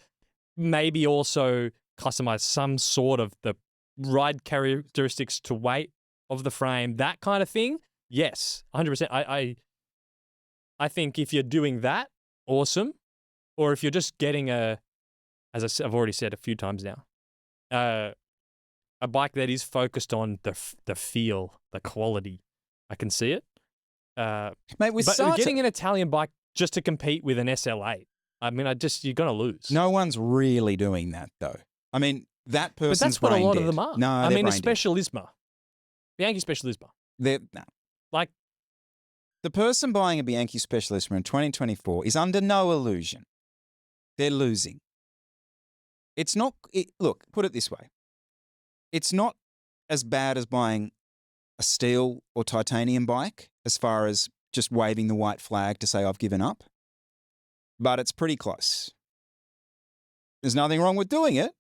maybe also customize some sort of the ride characteristics to weight of the frame, that kind of thing, yes, 100%. I think if you're doing that, awesome. Or if you're just getting as I've already said a few times now, a bike that is focused on the feel, the quality. I can see it. Mate, but getting an Italian bike just to compete with an SL8, I mean, you're going to lose. No one's really doing that, though. I mean, that person's But that's what a lot of them are. No, I mean, a Specialisma. Bianchi Specialisma. No. Like, the person buying a Bianchi Specialisma in 2024 is under no illusion. They're losing. It's not... look, put it this way. It's not as bad as buying a steel or titanium bike as far as just waving the white flag to say I've given up. But it's pretty close. There's nothing wrong with doing it,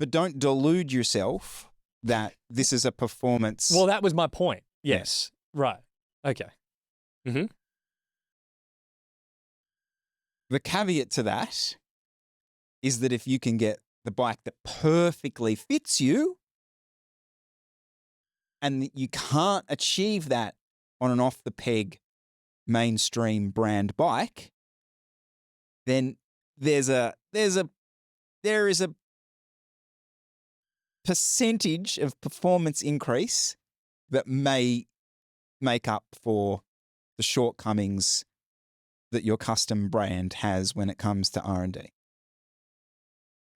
but don't delude yourself that this is a performance. Well, that was my point. Yes. Right. Okay. Mm-hmm. The caveat to that is that if you can get the bike that perfectly fits you, and you can't achieve that on an off-the-peg mainstream brand bike, then there is a percentage of performance increase that may make up for the shortcomings that your custom brand has when it comes to R&D. Is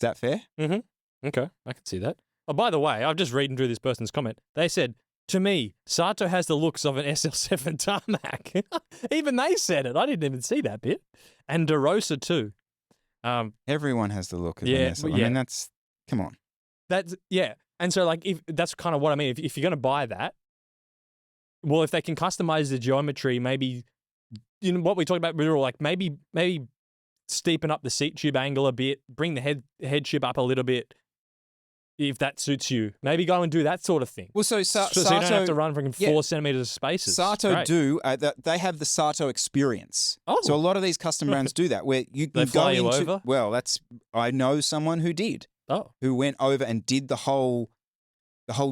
that fair? Mm-hmm. Okay, I can see that. Oh, by the way, I'm just reading through this person's comment. They said, to me, Sato has the looks of an SL7 tarmac. Even they said it. I didn't even see that bit. And DeRosa too. Everyone has the look of an SL. I mean, that's, come on. And so like, if that's kind of what I mean. If you're going to buy that, well, if they can customize the geometry, maybe, you know, what we talked about, we were like, maybe steepen up the seat tube angle a bit, bring the headship up a little bit, if that suits you. Maybe go and do that sort of thing. Well, so Sato, you don't have to run from 4 centimeters of spaces. Sato they have the Sato experience. Oh. So a lot of these custom brands do that, where you can fly you over? Well, I know someone who did. Oh. Who went over and did the whole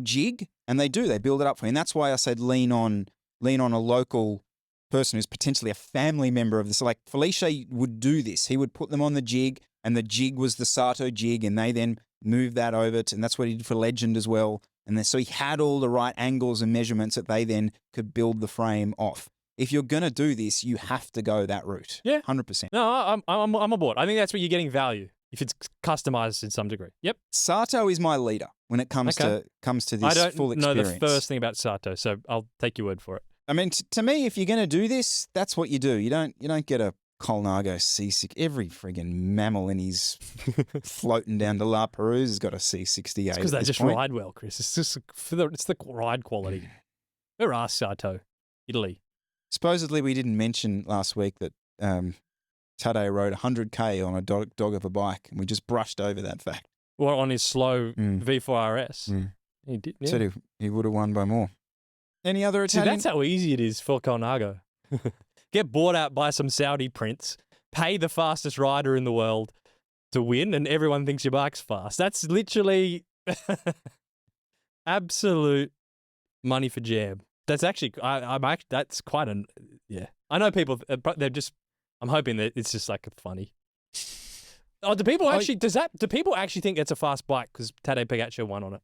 jig, and they build it up for you. And that's why I said lean on a local person who's potentially a family member of this. So like Felice would do this. He would put them on the jig, and the jig was the Sato jig, and they then moved that over and that's what he did for Legend as well. And then, so he had all the right angles and measurements that they then could build the frame off. If you're going to do this, you have to go that route. Yeah. 100%. No, I'm aboard. I think that's where you're getting value, if it's customized in some degree. Yep. Sato is my leader when it comes to this full experience. I don't know the first thing about Sato, so I'll take your word for it. I mean, to me, if you're going to do this, that's what you do. You don't get a Colnago C6. Every friggin' mammal in his floating down to La Perouse has got a C68. It's because they just ride well, Chris. It's just it's the ride quality. Where are Sato? Italy. Supposedly, we didn't mention last week that Tadej rode 100k on a dog of a bike, and we just brushed over that fact. Or on his slow V4 RS. He did. Yeah. Said he would have won by more. Any other See, Italian? that's how easy it is for Colnago. Get bought out by some Saudi prince, pay the fastest rider in the world to win, and everyone thinks your bike's fast. That's literally absolute money for jam. That's actually, that's quite a, yeah. I know people, they're just, I'm hoping that it's just like funny. Oh, do people actually, do people actually think it's a fast bike because Tadej Pogacar won on it?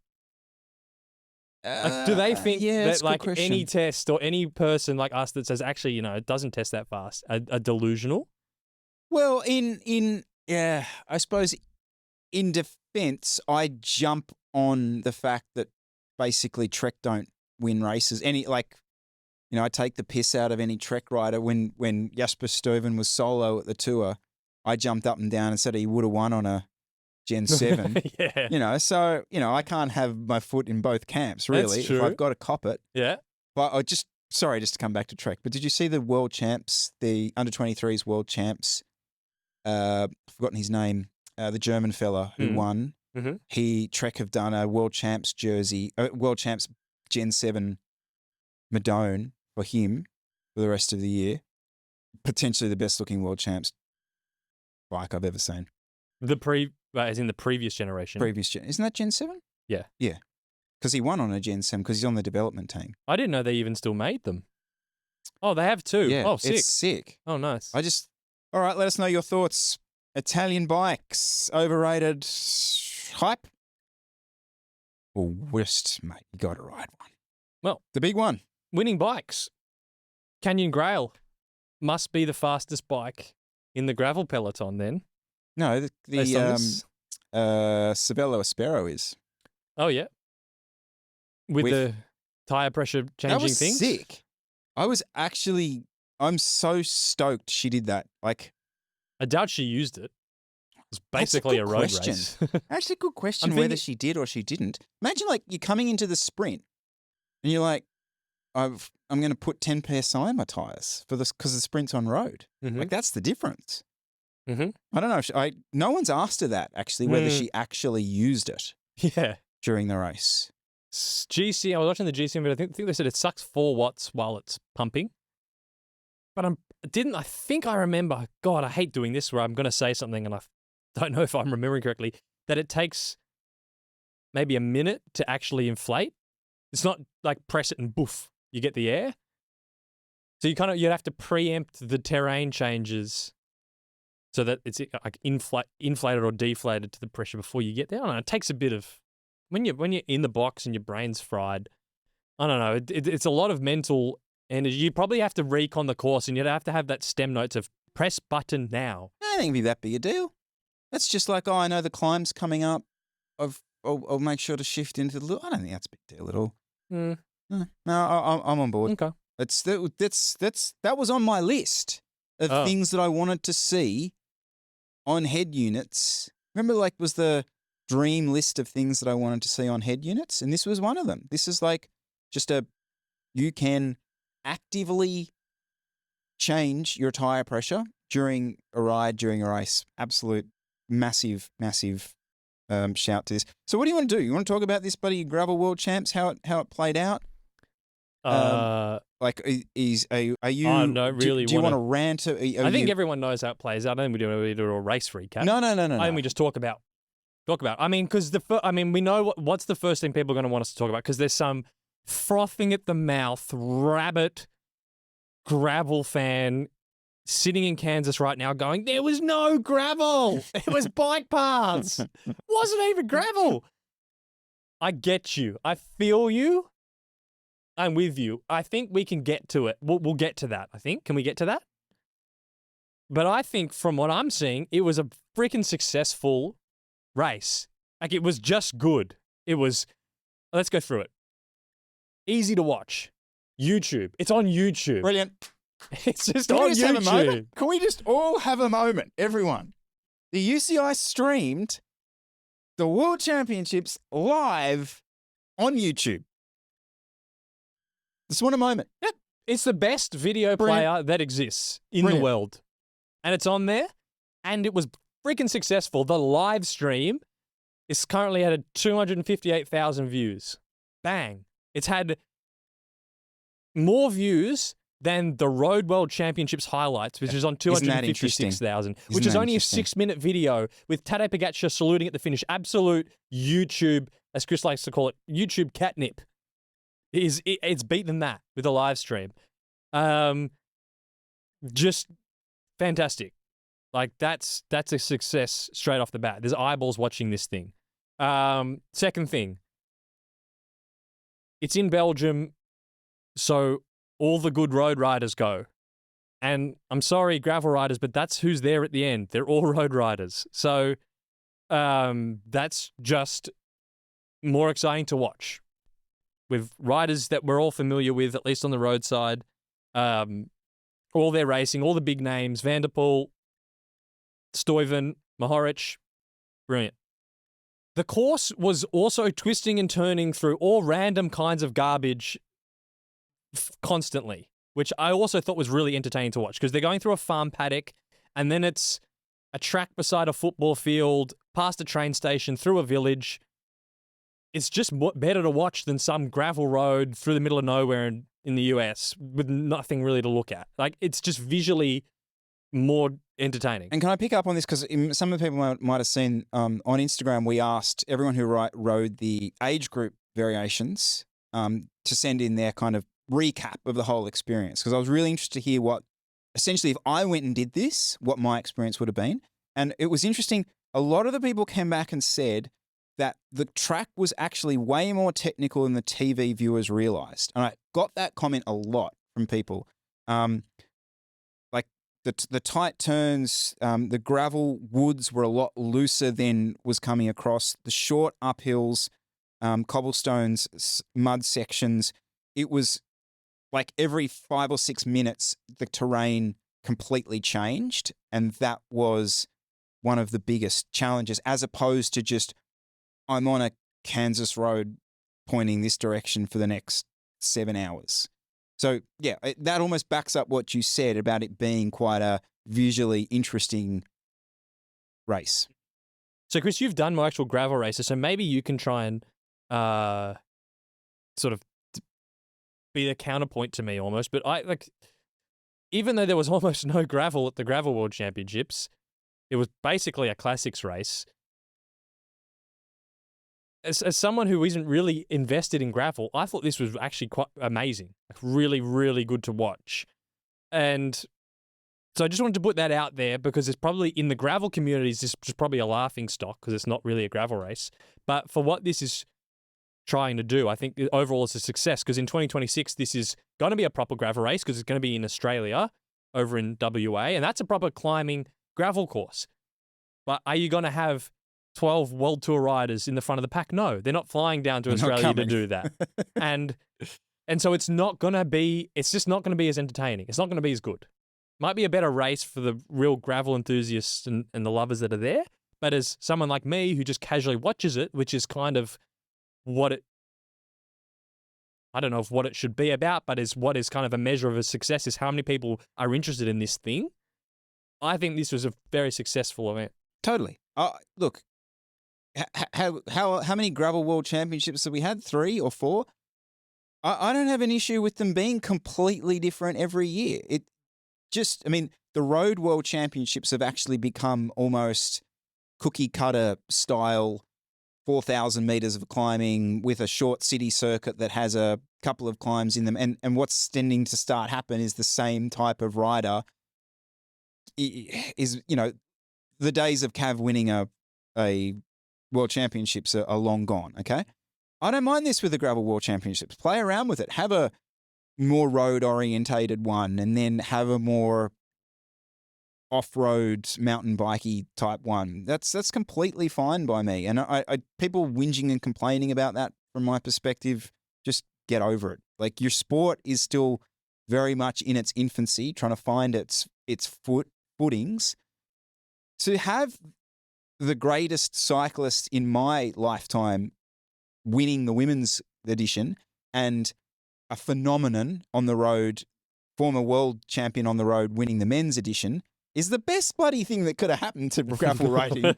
Like, do they think that like any test or any person like us that says actually, you know, it doesn't test that fast are delusional? Well, I suppose in defense, I jump on the fact that basically Trek don't win races. I take the piss out of any Trek rider. When Jasper Stuyven was solo at the Tour, I jumped up and down and said he would have won on a Gen 7. Yeah. So I can't have my foot in both camps, really. That's true. If I've got to cop it. Yeah. But just to come back to Trek, but did you see the world champs, the under-23s world champs? I've forgotten his name, the German fella who won. Mm-hmm. Trek have done a world champs jersey, world champs Gen 7 Madone for him for the rest of the year. Potentially the best looking world champs bike I've ever seen. As in the previous generation. Isn't that Gen 7? Yeah. Yeah. Because he won on a Gen 7 because he's on the development team. I didn't know they even still made them. Oh, they have two. Yeah. Oh, sick. It's sick. Oh, nice. All right, let us know your thoughts. Italian bikes, overrated, hype? Or worst, mate, you got to ride one. Well, the big one. Winning bikes. Canyon Grail must be the fastest bike in the gravel peloton then. No, the Cervelo Aspero is. Oh, yeah. With the tyre pressure changing things? That was sick. I'm so stoked she did that. Like, I doubt she used it. It was basically a road race. Actually, good question whether she did or she didn't. Imagine, like, you're coming into the sprint and you're like, I'm going to put 10 psi in my tyres for this because the sprint's on road. Mm-hmm. Like, that's the difference. Mm-hmm. I don't know. No one's asked her that, actually, whether she actually used it during the race. GC, I was watching the GC, but I think they said it sucks 4 watts while it's pumping. But I think I remember, God, I hate doing this where I'm going to say something and I don't know if I'm remembering correctly, that it takes maybe a minute to actually inflate. It's not like press it and boof, you get the air. So you'd have to preempt the terrain changes so that it's like inflated or deflated to the pressure before you get there. I don't know, it takes a bit of, when you're in the box and your brain's fried, I don't know, it's a lot of mental energy. You probably have to recon the course and you'd have to have that stem notes of press button now. I don't think it'd be that big a deal. That's just like, I know the climb's coming up. I'll make sure to shift into the. I don't think that's a big deal at all. No, I'm on board. Okay, that was on my list of things that I wanted to see on head units. Remember, like, was the dream list of things that I wanted to see on head units, and this was one of them. This is like just you can actively change your tire pressure during a ride, during a race. Absolute massive shout to this. So what do you want to do? You want to talk about this bloody gravel world champs, how it played out? Like, are you? I don't really. Do you want to rant? I think everyone knows how it plays out. I think we do a race recap. No. I think we just talk about. I mean, because we know what's the first thing people are going to want us to talk about, because there's some frothing at the mouth rabbit gravel fan sitting in Kansas right now going, there was no gravel. It was bike paths. Wasn't even gravel. I get you. I feel you. I'm with you. I think we can get to it. We'll get to that, I think. Can we get to that? But I think from what I'm seeing, it was a freaking successful race. Like, it was just good. It was, let's go through it. Easy to watch. YouTube. It's on YouTube. Brilliant. It's just on YouTube. Can we just all have a moment, everyone? The UCI streamed the World Championships live on YouTube. Just want a moment. Yep. It's the best video player that exists in the world. And it's on there. And it was freaking successful. The live stream is currently at 258,000 views. Bang. It's had more views than the Road World Championships highlights, which is on 256,000, which is only a 6-minute video with Tadej Pogacar saluting at the finish. Absolute YouTube, as Chris likes to call it, YouTube catnip. It's beaten that with a live stream. Just fantastic. Like, that's a success straight off the bat. There's eyeballs watching this thing. Second thing, it's in Belgium, so all the good road riders go. And I'm sorry, gravel riders, but that's who's there at the end. They're all road riders. So that's just more exciting to watch. With riders that we're all familiar with, at least on the roadside. All their racing, all the big names, Van der Poel, Stuyven, Mohoric, brilliant. The course was also twisting and turning through all random kinds of garbage constantly, which I also thought was really entertaining to watch because they're going through a farm paddock and then it's a track beside a football field, past a train station, through a village. It's just better to watch than some gravel road through the middle of nowhere in the US with nothing really to look at. Like, it's just visually more entertaining. And can I pick up on this? Because some of the people might have seen on Instagram, we asked everyone who rode the age group variations to send in their kind of recap of the whole experience. Because I was really interested to hear what, essentially, if I went and did this, what my experience would have been. And it was interesting. A lot of the people came back and said that the track was actually way more technical than the TV viewers realized. And I got that comment a lot from people. Like the tight turns, the gravel woods were a lot looser than was coming across. The short uphills, cobblestones, mud sections, it was like every 5 or 6 minutes, the terrain completely changed. And that was one of the biggest challenges, as opposed to just, I'm on a Kansas road pointing this direction for the next 7 hours. So, yeah, that almost backs up what you said about it being quite a visually interesting race. So, Chris, you've done more actual gravel races, so maybe you can try and sort of be the counterpoint to me almost. But even though there was almost no gravel at the Gravel World Championships, it was basically a classics race. As someone who isn't really invested in gravel, I thought this was actually quite amazing. Like, really, really good to watch. And so I just wanted to put that out there because it's probably, in the gravel communities, this is probably a laughing stock because it's not really a gravel race. But for what this is trying to do, I think overall it's a success because in 2026, this is going to be a proper gravel race because it's going to be in Australia, over in WA, and that's a proper climbing gravel course. But are you going to have 12 World Tour riders in the front of the pack? No, they're not flying down to Australia to do that. and so it's just not going to be as entertaining. It's not going to be as good. Might be a better race for the real gravel enthusiasts and the lovers that are there. But as someone like me who just casually watches it, which is kind of I don't know if what it should be about, but is what is kind of a measure of a success is how many people are interested in this thing. I think this was a very successful event. Totally. Look, how many Gravel World Championships have we had? 3 or 4? I don't have an issue with them being completely different every year. The Road World Championships have actually become almost cookie cutter style, 4,000 meters of climbing with a short city circuit that has a couple of climbs in them. And what's tending to start happen is the same type of rider is, the days of Cav winning a World Championships are long gone, okay? I don't mind this with the Gravel World Championships. Play around with it. Have a more road-orientated one and then have a more off-road mountain bikey type one. That's completely fine by me. And I people whinging and complaining about that from my perspective, just get over it. Like, your sport is still very much in its infancy, trying to find its footings. To have the greatest cyclist in my lifetime winning the women's edition and a phenomenon on the road former world champion on the road winning the men's edition is the best bloody thing that could have happened to gravel riding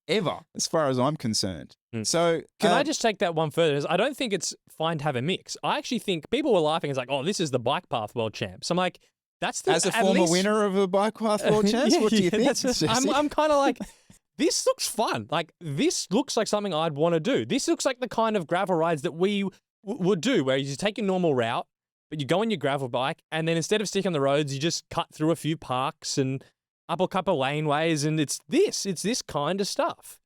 ever, as far as I'm concerned. So can I just take that one further? I don't think it's fine to have a mix. I actually think people were laughing. It's like, oh, this is the bike path world champs. I'm like, that's the as a former winner of a bike path world champs. What do you think? I'm kind of like, this looks fun. Like this looks like something I'd want to do. This looks like the kind of gravel rides that we would do, where you take a normal route, but you go on your gravel bike, and then instead of sticking on the roads, you just cut through a few parks and up a couple of laneways, and it's this kind of stuff.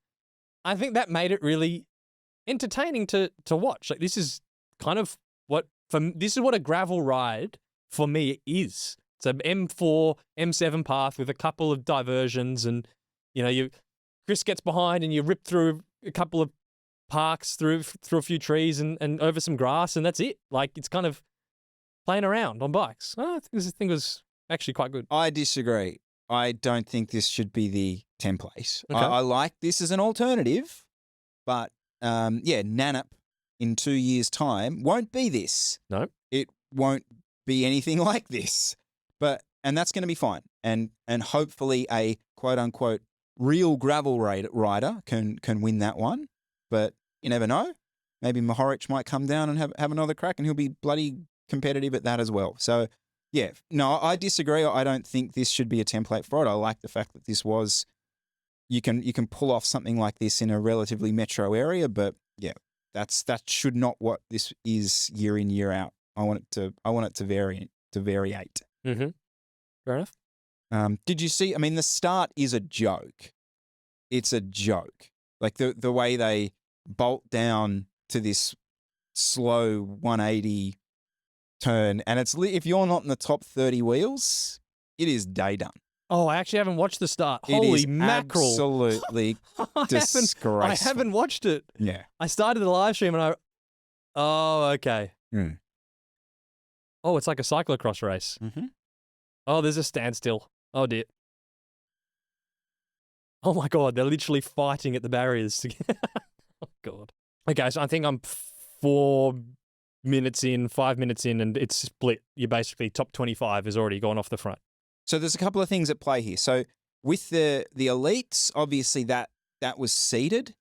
I think that made it really entertaining to watch. Like this is kind of what a gravel ride for me is. It's an M4, M7 path with a couple of diversions, and Chris gets behind and you rip through a couple of parks, through a few trees and over some grass, and that's it. Like it's kind of playing around on bikes. I think this thing was actually quite good. I disagree. I don't think this should be the template. Okay. I like this as an alternative, but Nannup in 2 years' time won't be this. No. It won't be anything like this. And that's going to be fine. And hopefully a quote-unquote real gravel rider can win that one. But you never know. Maybe Mohoric might come down and have another crack, and he'll be bloody competitive at that as well. So, yeah, no, I disagree. I don't think this should be a template for it. I like the fact that this was you can pull off something like this in a relatively metro area, but yeah, that should not what this is year in, year out. I want it to variate. Mm-hmm. Fair enough. Did you see? I mean, the start is a joke. It's a joke. Like the way they bolt down to this slow 180 turn, and if you're not in the top 30 wheels, it is day done. Oh, I actually haven't watched the start. Holy mackerel. Absolutely disgraceful. I haven't watched it. Yeah. I started the live stream and oh, okay. Mm. Oh, it's like a cyclocross race. Mm-hmm. Oh, there's a standstill. Oh, dear. Oh, my God. They're literally fighting at the barriers. Oh, God. Okay, so I think I'm 5 minutes in, and it's split. You basically, top 25 has already gone off the front. So there's a couple of things at play here. So with the elites, obviously that was seeded.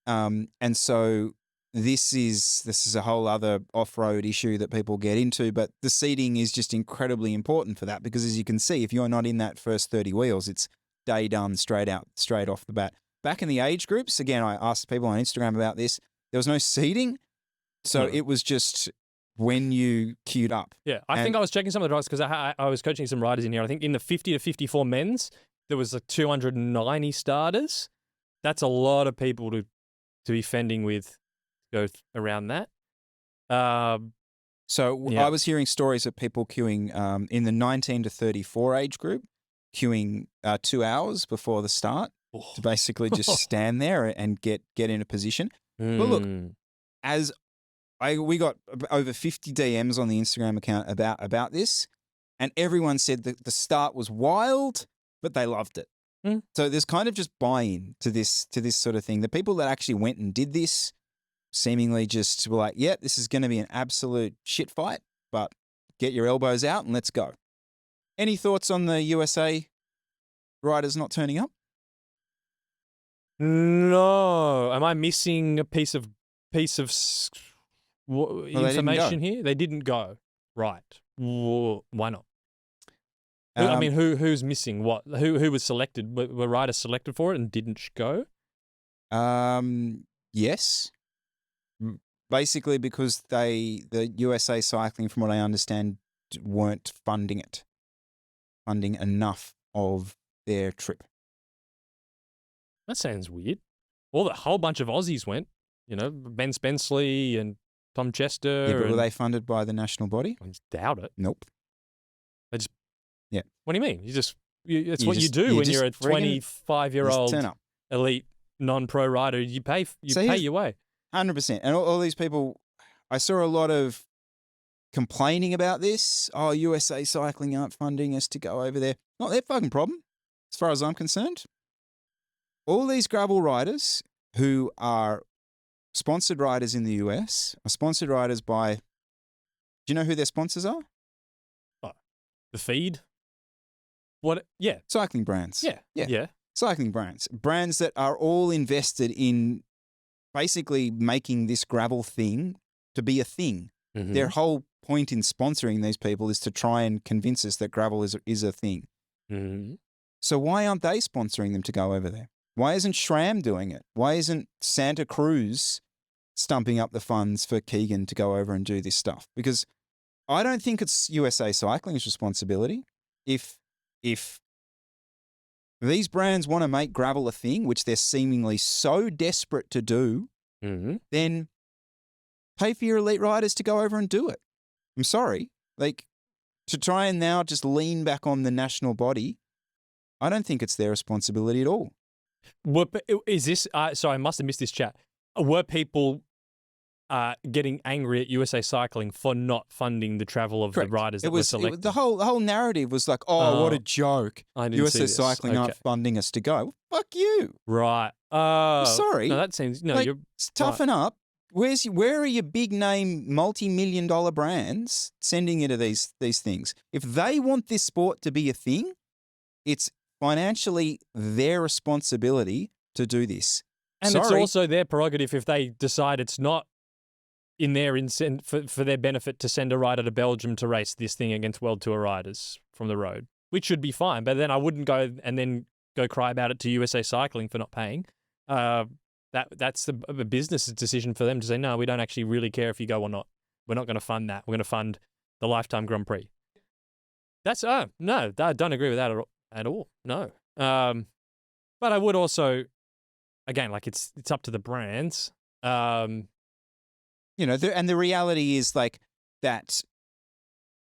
And so this is a whole other off-road issue that people get into, but the seeding is just incredibly important for that, because as you can see, if you're not in that first 30 wheels, it's day done straight off the bat. Back in the age groups, again, I asked people on Instagram about this, there was no seeding, so It was just when you queued up. Yeah, I think I was checking some of the riders because I was coaching some riders in here. I think in the 50 to 54 men's, there was 290 starters. That's a lot of people to be fending with, go around that. I was hearing stories of people queuing in the 19 to 34 age group, queuing 2 hours before the start to basically just stand there and get in a position. But look, we got over 50 DMs on the Instagram account about this, and everyone said that the start was wild, but they loved it. Mm. So there's kind of just buy-in to this sort of thing. The people that actually went and did this seemingly just were like, yeah, this is going to be an absolute shit fight, but get your elbows out and let's go. Any thoughts on the USA riders not turning up? No. Am I missing a piece of information here? They didn't go. Right. Why not? I mean, who's missing what? Who was selected? Were riders selected for it and didn't go? Yes. Basically because the USA Cycling, from what I understand, weren't funding enough of their trip. That sounds weird. A whole bunch of Aussies went. Ben Spenceley and Tom Chester. Yeah, but were they funded by the national body? I doubt it. Nope. They just. Yeah. What do you mean? It's what you do when you're a 25-year-old elite non-pro rider. You pay your way. 100%. And all these people, I saw a lot of complaining about this. Oh, USA Cycling aren't funding us to go over there. Not their fucking problem, as far as I'm concerned. All these gravel riders who are sponsored riders in the US are sponsored riders by, do you know who their sponsors are? Oh, The feed? What? Yeah. Cycling brands. Yeah. Cycling brands. Brands that are all invested in basically making this gravel thing to be a thing. Mm-hmm. Their whole point in sponsoring these people is to try and convince us that gravel is a thing. Mm-hmm. So why aren't they sponsoring them to go over there? Why isn't SRAM doing it? Why isn't Santa Cruz stumping up the funds for Keegan to go over and do this stuff? Because I don't think it's USA Cycling's responsibility. If these brands want to make gravel a thing, which they're seemingly so desperate to do, Mm-hmm. then pay for your elite riders to go over and do it. I'm sorry. Like, to try and now just lean back on the national body, I don't think it's their responsibility at all. Is this, sorry, I must have missed this chat. Were people getting angry at USA Cycling for not funding the travel of Correct. the riders that were selected? The whole narrative was like, oh, what a joke. I didn't USA see this. Cycling aren't funding us to go. Fuck you. Right. I'm sorry. No, that seems, no, Like, you're... toughen up. Where are your big name multi-million-dollar brands sending you to these things? If they want this sport to be a thing, it's financially their responsibility to do this. And it's also their prerogative if they decide it's not in their for their benefit to send a rider to Belgium to race this thing against World Tour riders from the road, which should be fine. But then I wouldn't go and then go cry about it to USA Cycling for not paying. That's a business decision for them to say, no, we don't actually really care if you go or not. We're not going to fund that. We're going to fund the Lifetime Grand Prix. That's, no, I don't agree with that at all. No. But I would also, again, like it's up to the brands. You know, and the reality is like that,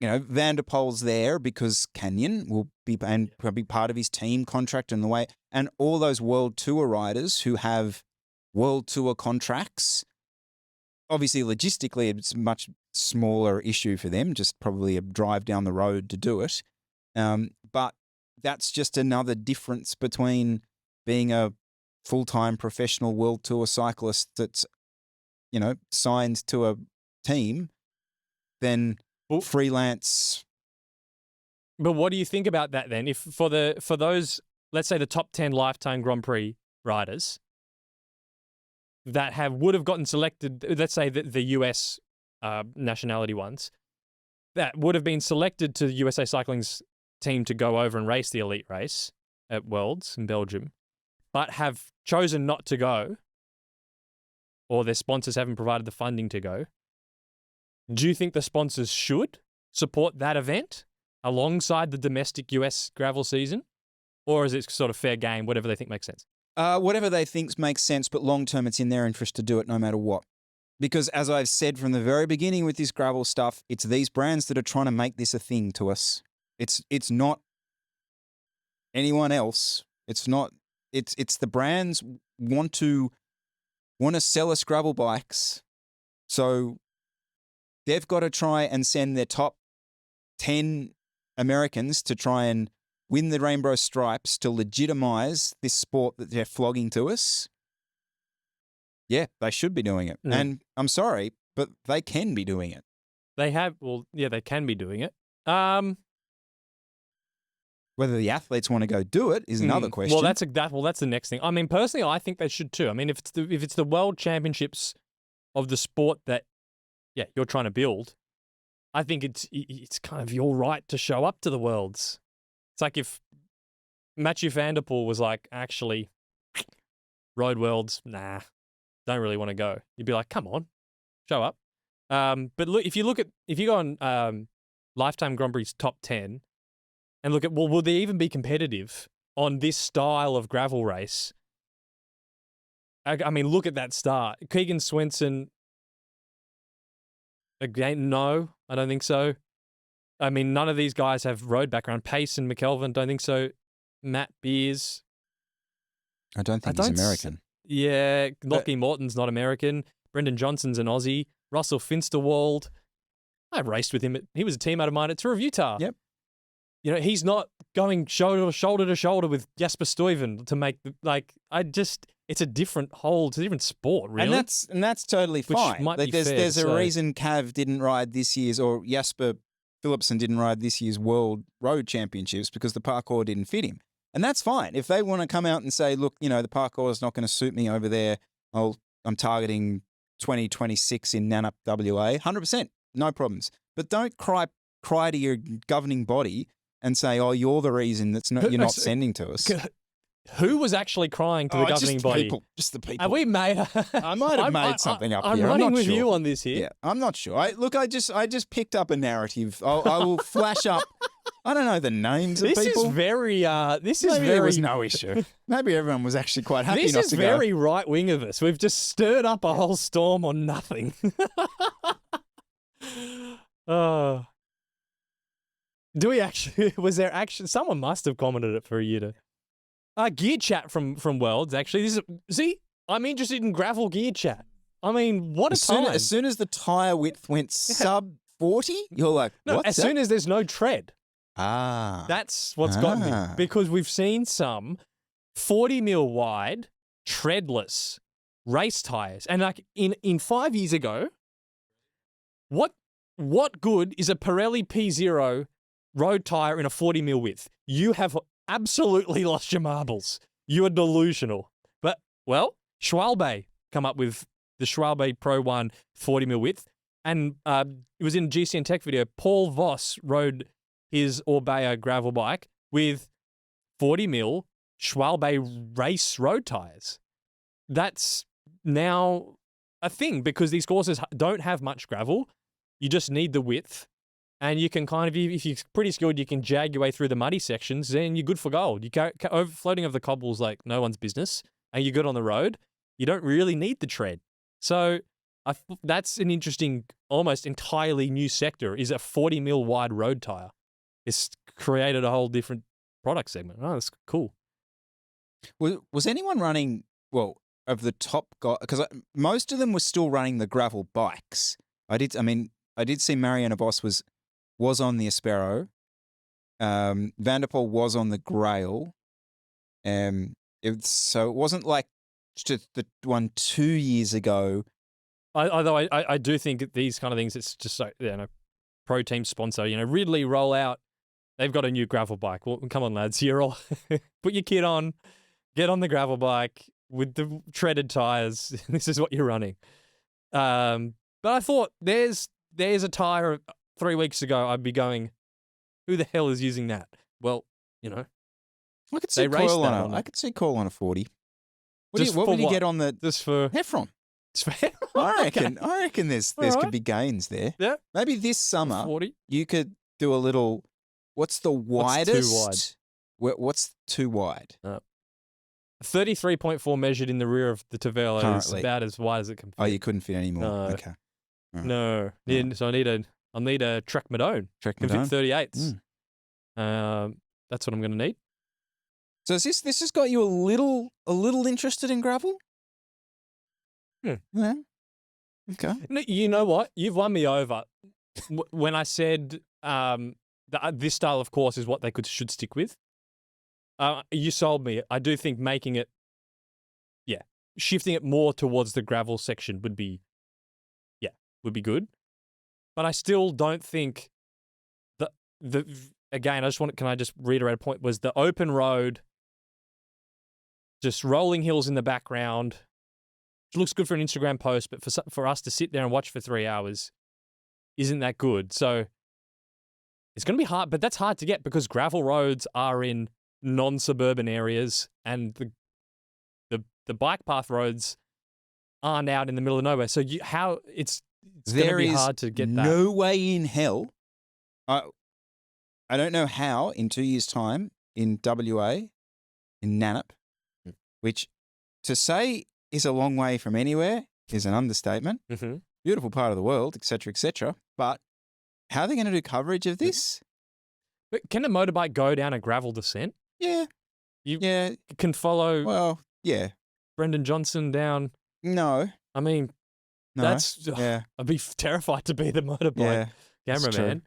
you know, Van der Poel's there because Canyon will be and probably part of his team contract and the way, and all those World Tour riders who have World Tour contracts. Obviously, logistically, it's a much smaller issue for them, just probably a drive down the road to do it. But that's just another difference between being a full-time professional World Tour cyclist that's, you know, signed to a team than freelance. But what do you think about that then? If for those, let's say the top 10 Lifetime Grand Prix riders that would have gotten selected, let's say the US nationality ones, that would have been selected to USA Cycling's team to go over and race the elite race at Worlds in Belgium, but have chosen not to go, or their sponsors haven't provided the funding to go, do you think the sponsors should support that event alongside the domestic US gravel season? Or is it sort of fair game, whatever they think makes sense? Whatever they think makes sense, but long term it's in their interest to do it no matter what. Because as I've said from the very beginning with this gravel stuff, it's these brands that are trying to make this a thing to us. It's not anyone else. It's the brands want to sell us gravel bikes. So they've got to try and send their top 10 Americans to try and win the rainbow stripes to legitimize this sport that they're flogging to us. Yeah, they should be doing it. Yeah. And I'm sorry, but they can be doing it. They can be doing it. Whether the athletes want to go do it is another question. Well, that's the next thing. I mean, personally, I think they should too. I mean, if it's the world championships of the sport that, you're trying to build, I think it's kind of your right to show up to the worlds. It's like if Mathieu van der Poel was like, actually, road worlds, nah, don't really want to go. You'd be like, come on, show up. But look, if you go on Lifetime Grand Prix's top 10 and look at, well, will they even be competitive on this style of gravel race? I mean, look at that start. Keegan Swenson, again, no, I don't think so. I mean, none of these guys have road background. Pace and McKelvin, don't think so. Matt Beers. I don't think he's American. Yeah, Lockie Morton's not American. Brendan Johnson's an Aussie. Russell Finsterwald. I raced with him. He was a teammate of mine at Tour of Utah. Yep. You know, he's not going shoulder to shoulder with Jasper Stuyven to make it's a different it's a different sport, really. And that's totally fine. Which might be fair there's to a say. reason Cav didn't ride this year's, or Jasper Phillipson didn't ride this year's World Road Championships because the parkour didn't fit him. And that's fine. If they want to come out and say, look, the parkour is not going to suit me over there, I'm targeting 2026 in Nannup, WA, 100%, no problems. But don't cry to your governing body and say, oh, you're the reason you're not sending to us. Who was actually crying to the governing body? Just the people. Have we made? I might have made something up I'm here. running I'm not with sure. you on this here. Yeah, I'm not sure. I just picked up a narrative. I will flash up. I don't know the names of people. This is very. There was no issue. Maybe everyone was actually quite happy. This not is to very go. right wing of us. We've just stirred up a whole storm on nothing. Do we actually? Was there actually? Someone must have commented it for you to. Gear chat from Worlds, actually. I'm interested in gravel gear chat. I mean, what a time. As soon as the tyre width went sub 40, you're like, what's that? Soon as there's no tread. That's what's got me. Because we've seen some 40 mil wide, treadless race tyres. And like in 5 years ago, what good is a Pirelli P0 road tyre in a 40 mil width? You have absolutely lost your marbles. You are delusional. But, Schwalbe come up with the Schwalbe Pro 1 40 mil width. And it was in a GCN Tech video. Paul Voss rode his Orbea gravel bike with 40 mil Schwalbe race road tyres. That's now a thing because these courses don't have much gravel. You just need the width. And you can kind of, if you're pretty skilled, you can jag your way through the muddy sections, then you're good for gold. You go floating over the cobbles like no one's business, and you're good on the road. You don't really need the tread. So that's an interesting, almost entirely new sector, is a 40 mil wide road tyre. It's created a whole different product segment. Oh, that's cool. Was anyone running, of the top guy, because most of them were still running the gravel bikes. I did see Marianne Vos was on the Aspero. Vanderpool was on the Grail. So it wasn't like just the one 2 years ago. Although I do think these kind of things, it's just so, pro team sponsor, Ridley roll out. They've got a new gravel bike. Well, come on, lads. You're all put your kit on, get on the gravel bike with the treaded tires. This is what you're running. But I thought there's a tire 3 weeks ago. I'd be going, who the hell is using that? Well, I could see Coyle on I could see Coyle on a 40. What would you get on the just for Heffron? I reckon there's could be gains there. Yeah. Maybe this summer 40. You could do a little. What's the widest? What's too wide? 33.4 measured in the rear of the Tavella Currently. is about as wide as it can fit. Oh, you couldn't fit any more. No. Okay. Right. No. Right. So I'll need a TREK Madone. TREK Can Madone. fit 38s. That's what I'm going to need. So this has got you a little interested in gravel? Yeah. Okay. No, you know what? You've won me over when I said this style of course is what they should stick with. You sold me. I do think making it, shifting it more towards the gravel section would be good. But I still don't think again, can I just reiterate a point, was the open road, just rolling hills in the background. It looks good for an Instagram post, but for us to sit there and watch for 3 hours isn't that good. So it's going to be hard, but that's hard to get because gravel roads are in non-suburban areas and the bike path roads aren't out in the middle of nowhere. So it's going to be hard to get that. There is no way in hell. I don't know how in 2 years' time in WA, in Nannup, which to say is a long way from anywhere is an understatement. Mm-hmm. Beautiful part of the world, etc., etc. But how are they going to do coverage of this? But can a motorbike go down a gravel descent? Yeah. You can follow. Well, yeah. Brendan Johnson down. No. I mean, no. I'd be terrified to be the motorbike cameraman.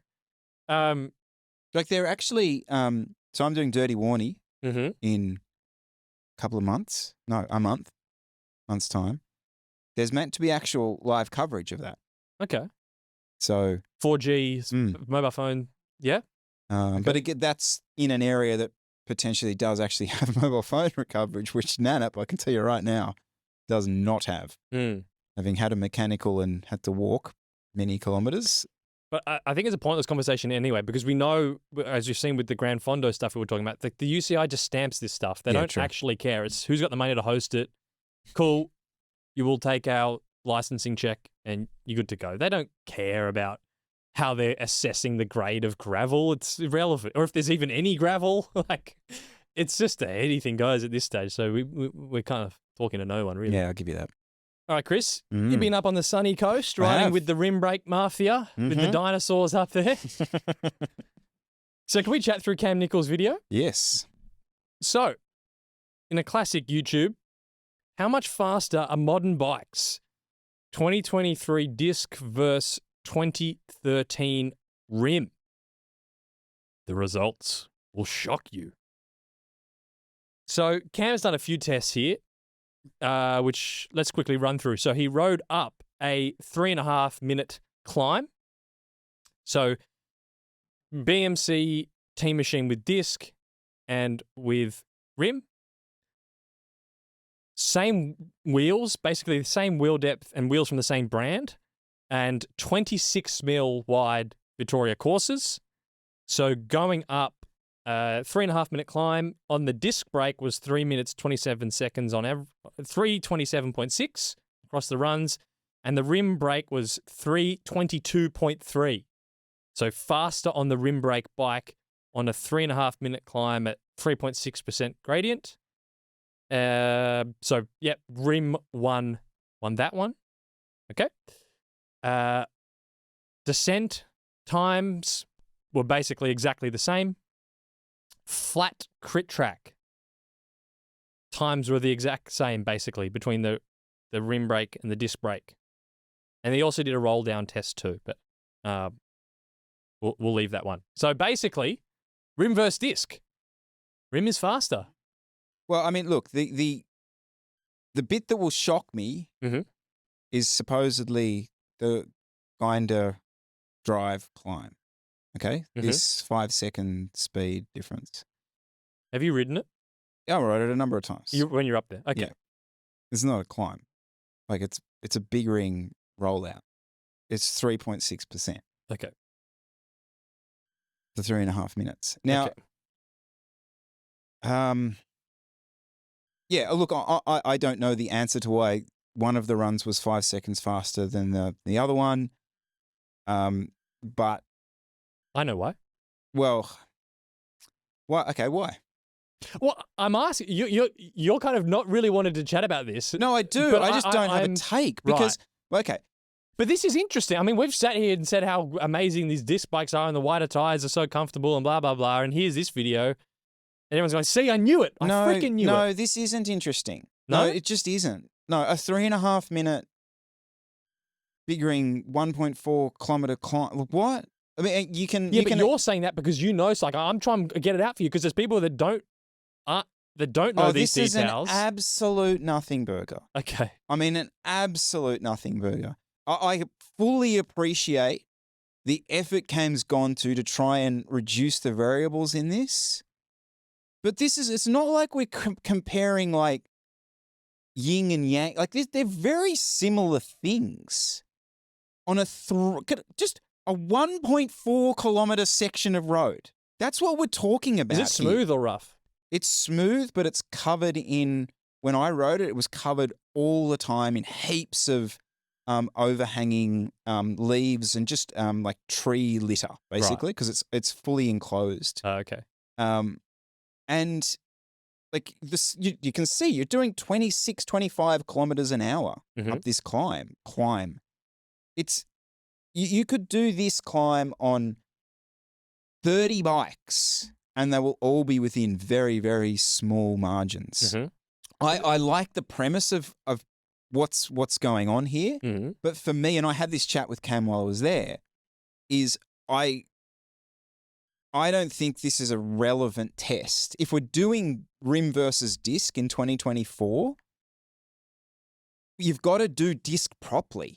Like they're actually, so I'm doing Dirty Warney mm-hmm. in a couple of months. No, a month's time. There's meant to be actual live coverage of that. Okay. So 4G, mobile phone. Yeah. Okay. But again, that's in an area that potentially does actually have mobile phone coverage, which Nanap, I can tell you right now, does not have. Having had a mechanical and had to walk many kilometers. But I think it's a pointless conversation anyway, because we know, as you've seen with the Gran Fondo stuff we were talking about, the UCI just stamps this stuff. They don't actually care. It's who's got the money to host it. Cool. You will take our licensing check and you're good to go. They don't care about how they're assessing the grade of gravel. It's irrelevant. Or if there's even any gravel. Like, it's just anything goes at this stage. So we're kind of talking to no one, really. Yeah, I'll give you that. All right, Chris, you've been up on the sunny coast riding with the rim brake mafia, with the dinosaurs up there. So can we chat through Cam Nicholls' video? Yes. So, in a classic YouTube, how much faster are modern bikes? 2023 disc versus 2013 rim. The results will shock you. So, Cam's done a few tests here. Which let's quickly run through. So he rode up a 3.5 minute climb. So BMC Team Machine with disc and with rim. Same wheels, basically the same wheel depth and wheels from the same brand, and 26 mil wide Vittoria courses. So going up 3.5 minute climb on the disc brake was 3 minutes 27 seconds on 3:27.6 across the runs, and the rim brake was 3:22.3. So faster on the rim brake bike on a 3.5 minute climb at 3.6% gradient. So yeah, rim won that one. Okay. Descent times were basically exactly the same. Flat crit track times were the exact same, basically, between the rim brake and the disc brake. And they also did a roll down test too, but we'll leave that one. So basically, rim versus disc. Rim is faster. Well, I mean, look, the bit that will shock me is supposedly the grinder drive climb. Okay, this 5 second speed difference. Have you ridden it? Yeah, I rode it a number of times. When you're up there, okay. Yeah. It's not a climb. Like it's a big ring rollout. It's 3.6%. Okay. For 3.5 minutes. Now, yeah. Look, I don't know the answer to why one of the runs was 5 seconds faster than the other one. But I know why. Well, why? Okay, why? Well, I'm asking you're kind of not really wanted to chat about this. No, I do. I just don't have a take because okay. But this is interesting. I mean, we've sat here and said how amazing these disc bikes are and the wider tires are so comfortable and blah blah blah. And here's this video, and everyone's going, "See, I knew it. I freaking knew it." No, this isn't interesting. No, it just isn't. No, a 3.5 minute big ring 1.4 kilometer climb. What? I mean, you can. Yeah, but you're saying that because you know. So like, I'm trying to get it out for you because there's people that don't know these details. This is an absolute nothing burger. Okay. I mean, an absolute nothing burger. I fully appreciate the effort Cam's gone to try and reduce the variables in this, but it's not like we're comparing like yin and yang. Like they're very similar things on just a 1.4 kilometer section of road. That's what we're talking about. Is it smooth or rough? It's smooth, but it's covered in, when I rode it, it was covered all the time in heaps of overhanging leaves and just like tree litter, basically, because it's fully enclosed. Oh, okay. And like this, you can see you're doing 26, 25 kilometers an hour up this climb. It's you could do this climb on 30 bikes and they will all be within very, very small margins. I like the premise of what's going on here, but for me, and I had this chat with Cam while I was there, is I don't think this is a relevant test. If we're doing rim versus disc in 2024, you've got to do disc properly.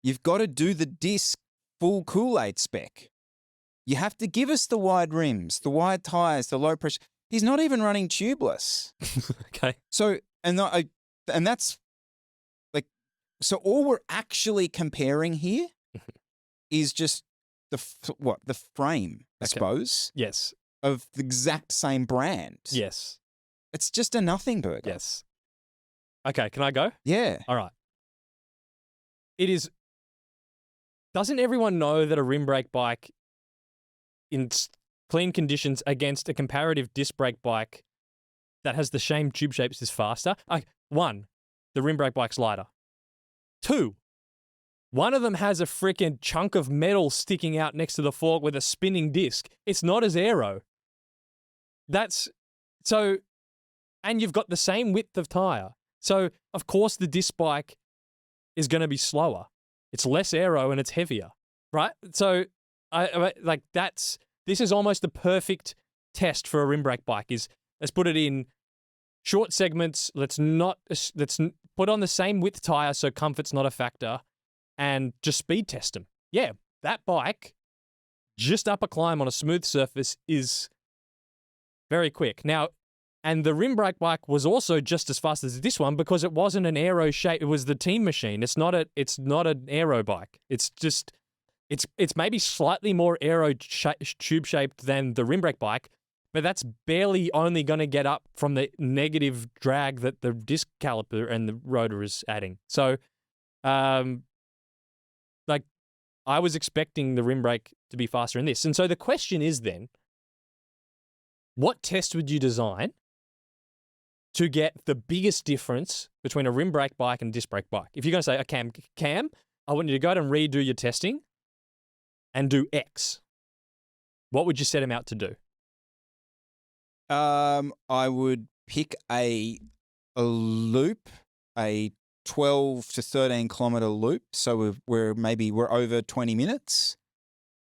You've got to do the disc full Kool-Aid spec. You have to give us the wide rims, the wide tires, the low pressure. He's not even running tubeless. Okay. So, and that's like, so all we're actually comparing here is just the frame, I suppose. Yes. Of the exact same brand. Yes. It's just a nothing burger. Yes. Okay, can I go? Yeah. All right. Doesn't everyone know that a rim brake bike in clean conditions against a comparative disc brake bike that has the same tube shapes is faster? One, the rim brake bike's lighter. Two, one of them has a freaking chunk of metal sticking out next to the fork with a spinning disc. It's not as aero. And you've got the same width of tire. So, of course, the disc bike is going to be slower. It's less aero and it's heavier, right? So, this is almost the perfect test for a rim brake bike. Let's put it in short segments. Let's put on the same width tire so comfort's not a factor, and just speed test them. Yeah, that bike just up a climb on a smooth surface is very quick. Now, and the rim brake bike was also just as fast as this one because it wasn't an aero shape. It was the team machine. It's not an aero bike. It's maybe slightly more aero tube shaped than the rim brake bike, but that's barely only going to get up from the negative drag that the disc caliper and the rotor is adding. So, I was expecting the rim brake to be faster in this. And so the question is then, what test would you design to get the biggest difference between a rim brake bike and a disc brake bike? If you're going to say, Cam, I want you to go out and redo your testing and do X, what would you set him out to do? I would pick a loop, a 12 to 13 kilometer loop. So we're over 20 minutes.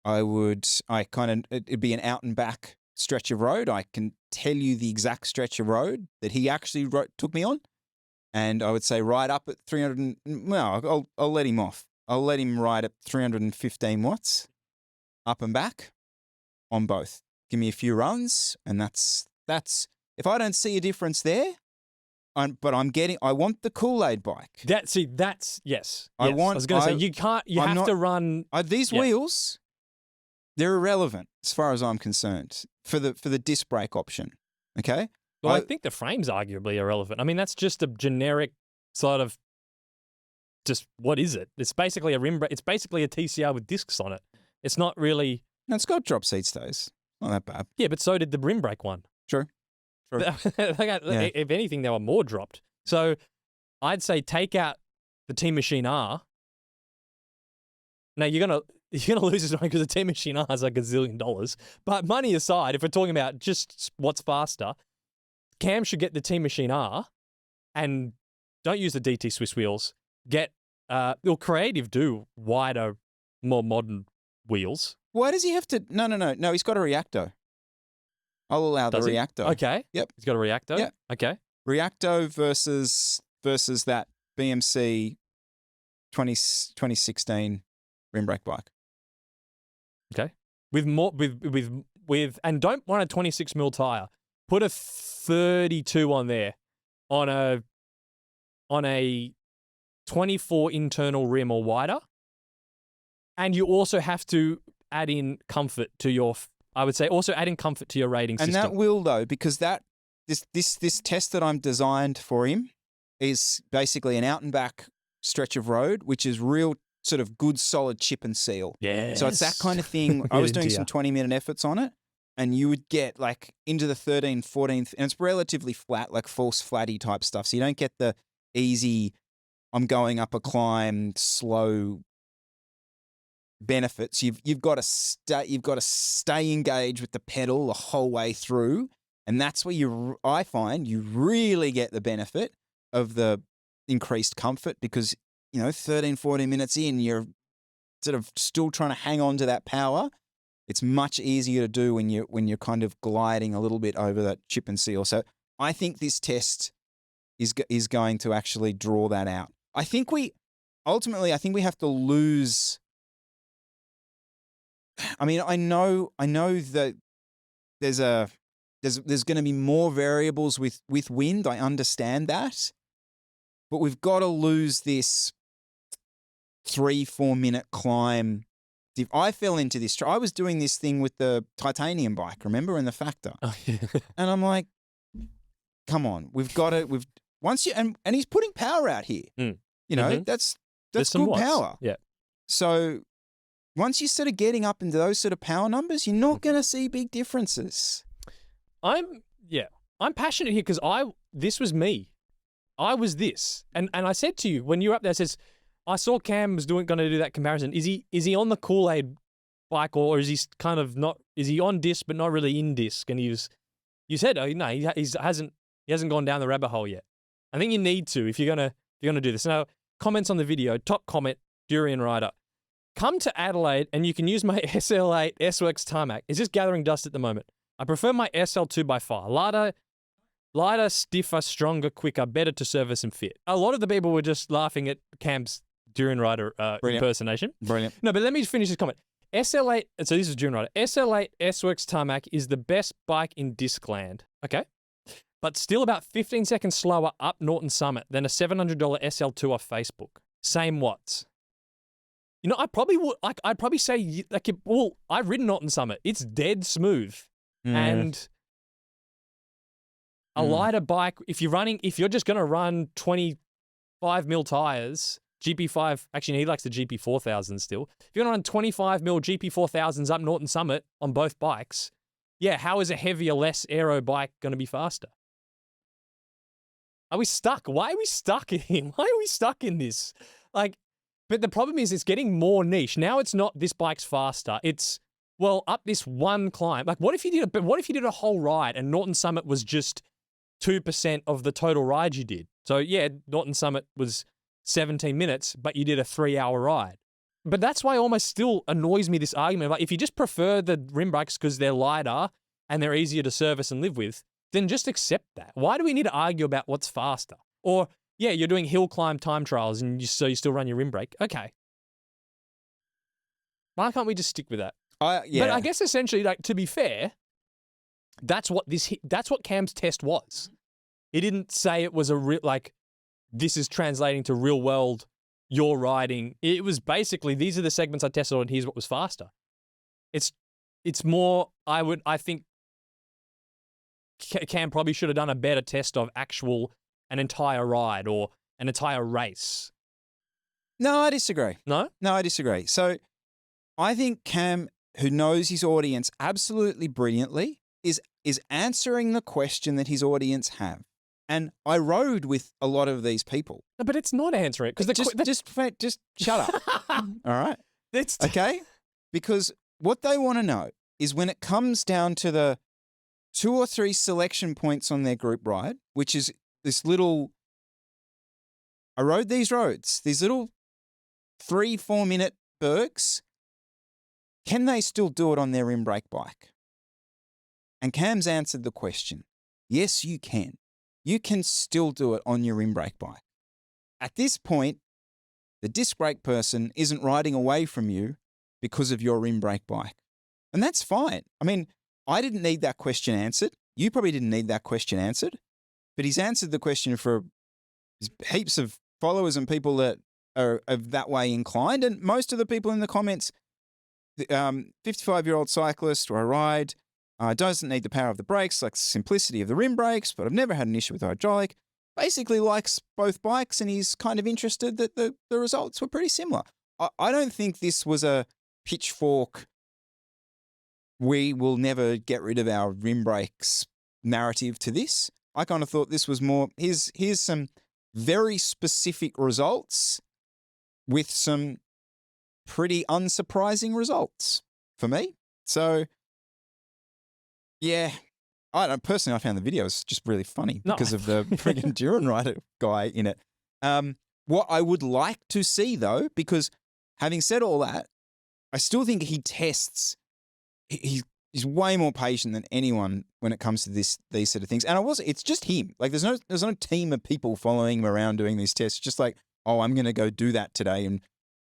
It'd be an out and back stretch of road. I can tell you the exact stretch of road that he actually took me on. And I would say right up at 300, I'll let him off. I'll let him ride at 315 watts up and back on both. Give me a few runs, and that's if I don't see a difference there, I want the Kool-Aid bike. Yes. I was going to say, you have to run. These wheels, they're irrelevant as far as I'm concerned for the disc brake option. Okay? Well, I think the frame's arguably irrelevant. I mean, that's just a generic sort of just, what is it? It's basically it's basically a TCR with discs on it. It's not really. No, it's got drop seat stays. Not that bad. Yeah, but so did the rim brake one. True. If anything, they were more dropped. So I'd say take out the Team Machine R. Now you're gonna lose this one because the Team Machine R is like $1 zillion. But money aside, if we're talking about just what's faster, Cam should get the Team Machine R, and don't use the DT Swiss wheels. Get Creative do wider, more modern wheels. Why does he have to? No. He's got a Reacto. I'll allow the Reacto. Okay. Yep. He's got a Reacto? Yep. Okay. Reacto versus that BMC 2016 rim brake bike. Okay. With and don't want a 26mm tire. Put a 32 on there on a 24 internal rim or wider. And you also have to add in comfort to your rating system. And that will, though, because this test that I'm designed for him is basically an out and back stretch of road, which is real sort of good, solid chip and seal. Yeah. So it's that kind of thing. I was doing some 20-minute efforts on it, and you would get like into the 13th, 14th, and it's relatively flat, like false flatty type stuff. So you don't get the easy, I'm going up a climb, slow benefits. You've got to stay engaged with the pedal the whole way through, and that's where I find you really get the benefit of the increased comfort, because 13, 14 minutes in, you're sort of still trying to hang on to that power. It's much easier to do when you're kind of gliding a little bit over that chip and seal. So I think this test is going to actually draw that out. I think we have to lose I mean, I know that there's going to be more variables with wind. I understand that, but we've got to lose this 3-4 minute climb. If I fell into this, I was doing this thing with the titanium bike, remember, in the Factor, and I'm like, come on, we've got to. Once you and he's putting power out here. You know, that's good power. Yeah. So once you sort of getting up into those sort of power numbers, you're not going to see big differences. I'm passionate here because this was me. I was this. And I said to you when you were up there, I saw Cam was going to do that comparison. Is he on the Kool-Aid bike or is he kind of not, is he on disc but not really in disc? And you said, oh no, he hasn't gone down the rabbit hole yet. I think you need to if you're gonna do this. Now, comments on the video, top comment, Durian Rider. Come to Adelaide and you can use my SL8 S-Works tarmac. It's just gathering dust at the moment. I prefer my SL2 by far. Lighter, stiffer, stronger, quicker, better to service and fit. A lot of the people were just laughing at Cam's Durian Rider impersonation. Brilliant. No, but let me finish this comment. SL8, so this is Durian Rider. SL8 S-Works tarmac is the best bike in disc land. Okay. But still about 15 seconds slower up Norton Summit than a $700 SL2 off Facebook. Same watts. You know, I probably would, I'd probably say, I've ridden Norton Summit. It's dead smooth. And a lighter bike, if you're just going to run 25 mil tires, GP5, actually, he likes the GP4000 still. If you're going to run 25 mil GP4000s up Norton Summit on both bikes, yeah, how is a heavier, less aero bike going to be faster? Are we stuck? Why are we stuck in him? Why are we stuck in this? But the problem is it's getting more niche. Now it's not this bike's faster. It's, well, up this one climb. What if you did a whole ride and Norton Summit was just 2% of the total ride you did? So yeah, Norton Summit was 17 minutes, but you did a 3-hour ride. But that's why almost still annoys me, this argument. If you just prefer the rim brakes because they're lighter and they're easier to service and live with, then just accept that. Why do we need to argue about what's faster? Or, yeah, you're doing hill climb time trials and so you still run your rim brake. Okay. Why can't we just stick with that? Yeah. But I guess essentially, to be fair, that's what Cam's test was. He didn't say it was this is translating to real world, you're riding. It was basically, these are the segments I tested on, here's what was faster. It's more, I think Cam probably should have done a better test of an entire ride or an entire race. No, I disagree. No? No, I disagree. So I think Cam, who knows his audience absolutely brilliantly, is answering the question that his audience have. And I rode with a lot of these people. No, but it's not answering it. Because just shut up. All right? Okay? Because what they want to know is when it comes down to the 2 or 3 selection points on their group ride, which is this little, I rode these roads, these little 3-4 minute bergs, can they still do it on their rim brake bike? And Cam's answered the question. Yes, you can. You can still do it on your rim brake bike. At this point, the disc brake person isn't riding away from you because of your rim brake bike. And that's fine. I mean, I didn't need that question answered. You probably didn't need that question answered. But he's answered the question for heaps of followers and people that are that way inclined. And most of the people in the comments, 55-year-old cyclist or a ride, doesn't need the power of the brakes, likes the simplicity of the rim brakes, but I've never had an issue with the hydraulic. Basically likes both bikes, and he's kind of interested that the results were pretty similar. I don't think this was a pitchfork, we will never get rid of our rim brakes narrative to this. I kind of thought this was more, here's some very specific results with some pretty unsurprising results for me. So, yeah, I don't personally, I found the videos just really funny because of the friggin' Durian Rider guy in it. What I would like to see though, because having said all that, I still think he tests. He's way more patient than anyone when it comes to these sort of things. And it's just him. There's no team of people following him around doing these tests. Just like, oh, I'm going to go do that today and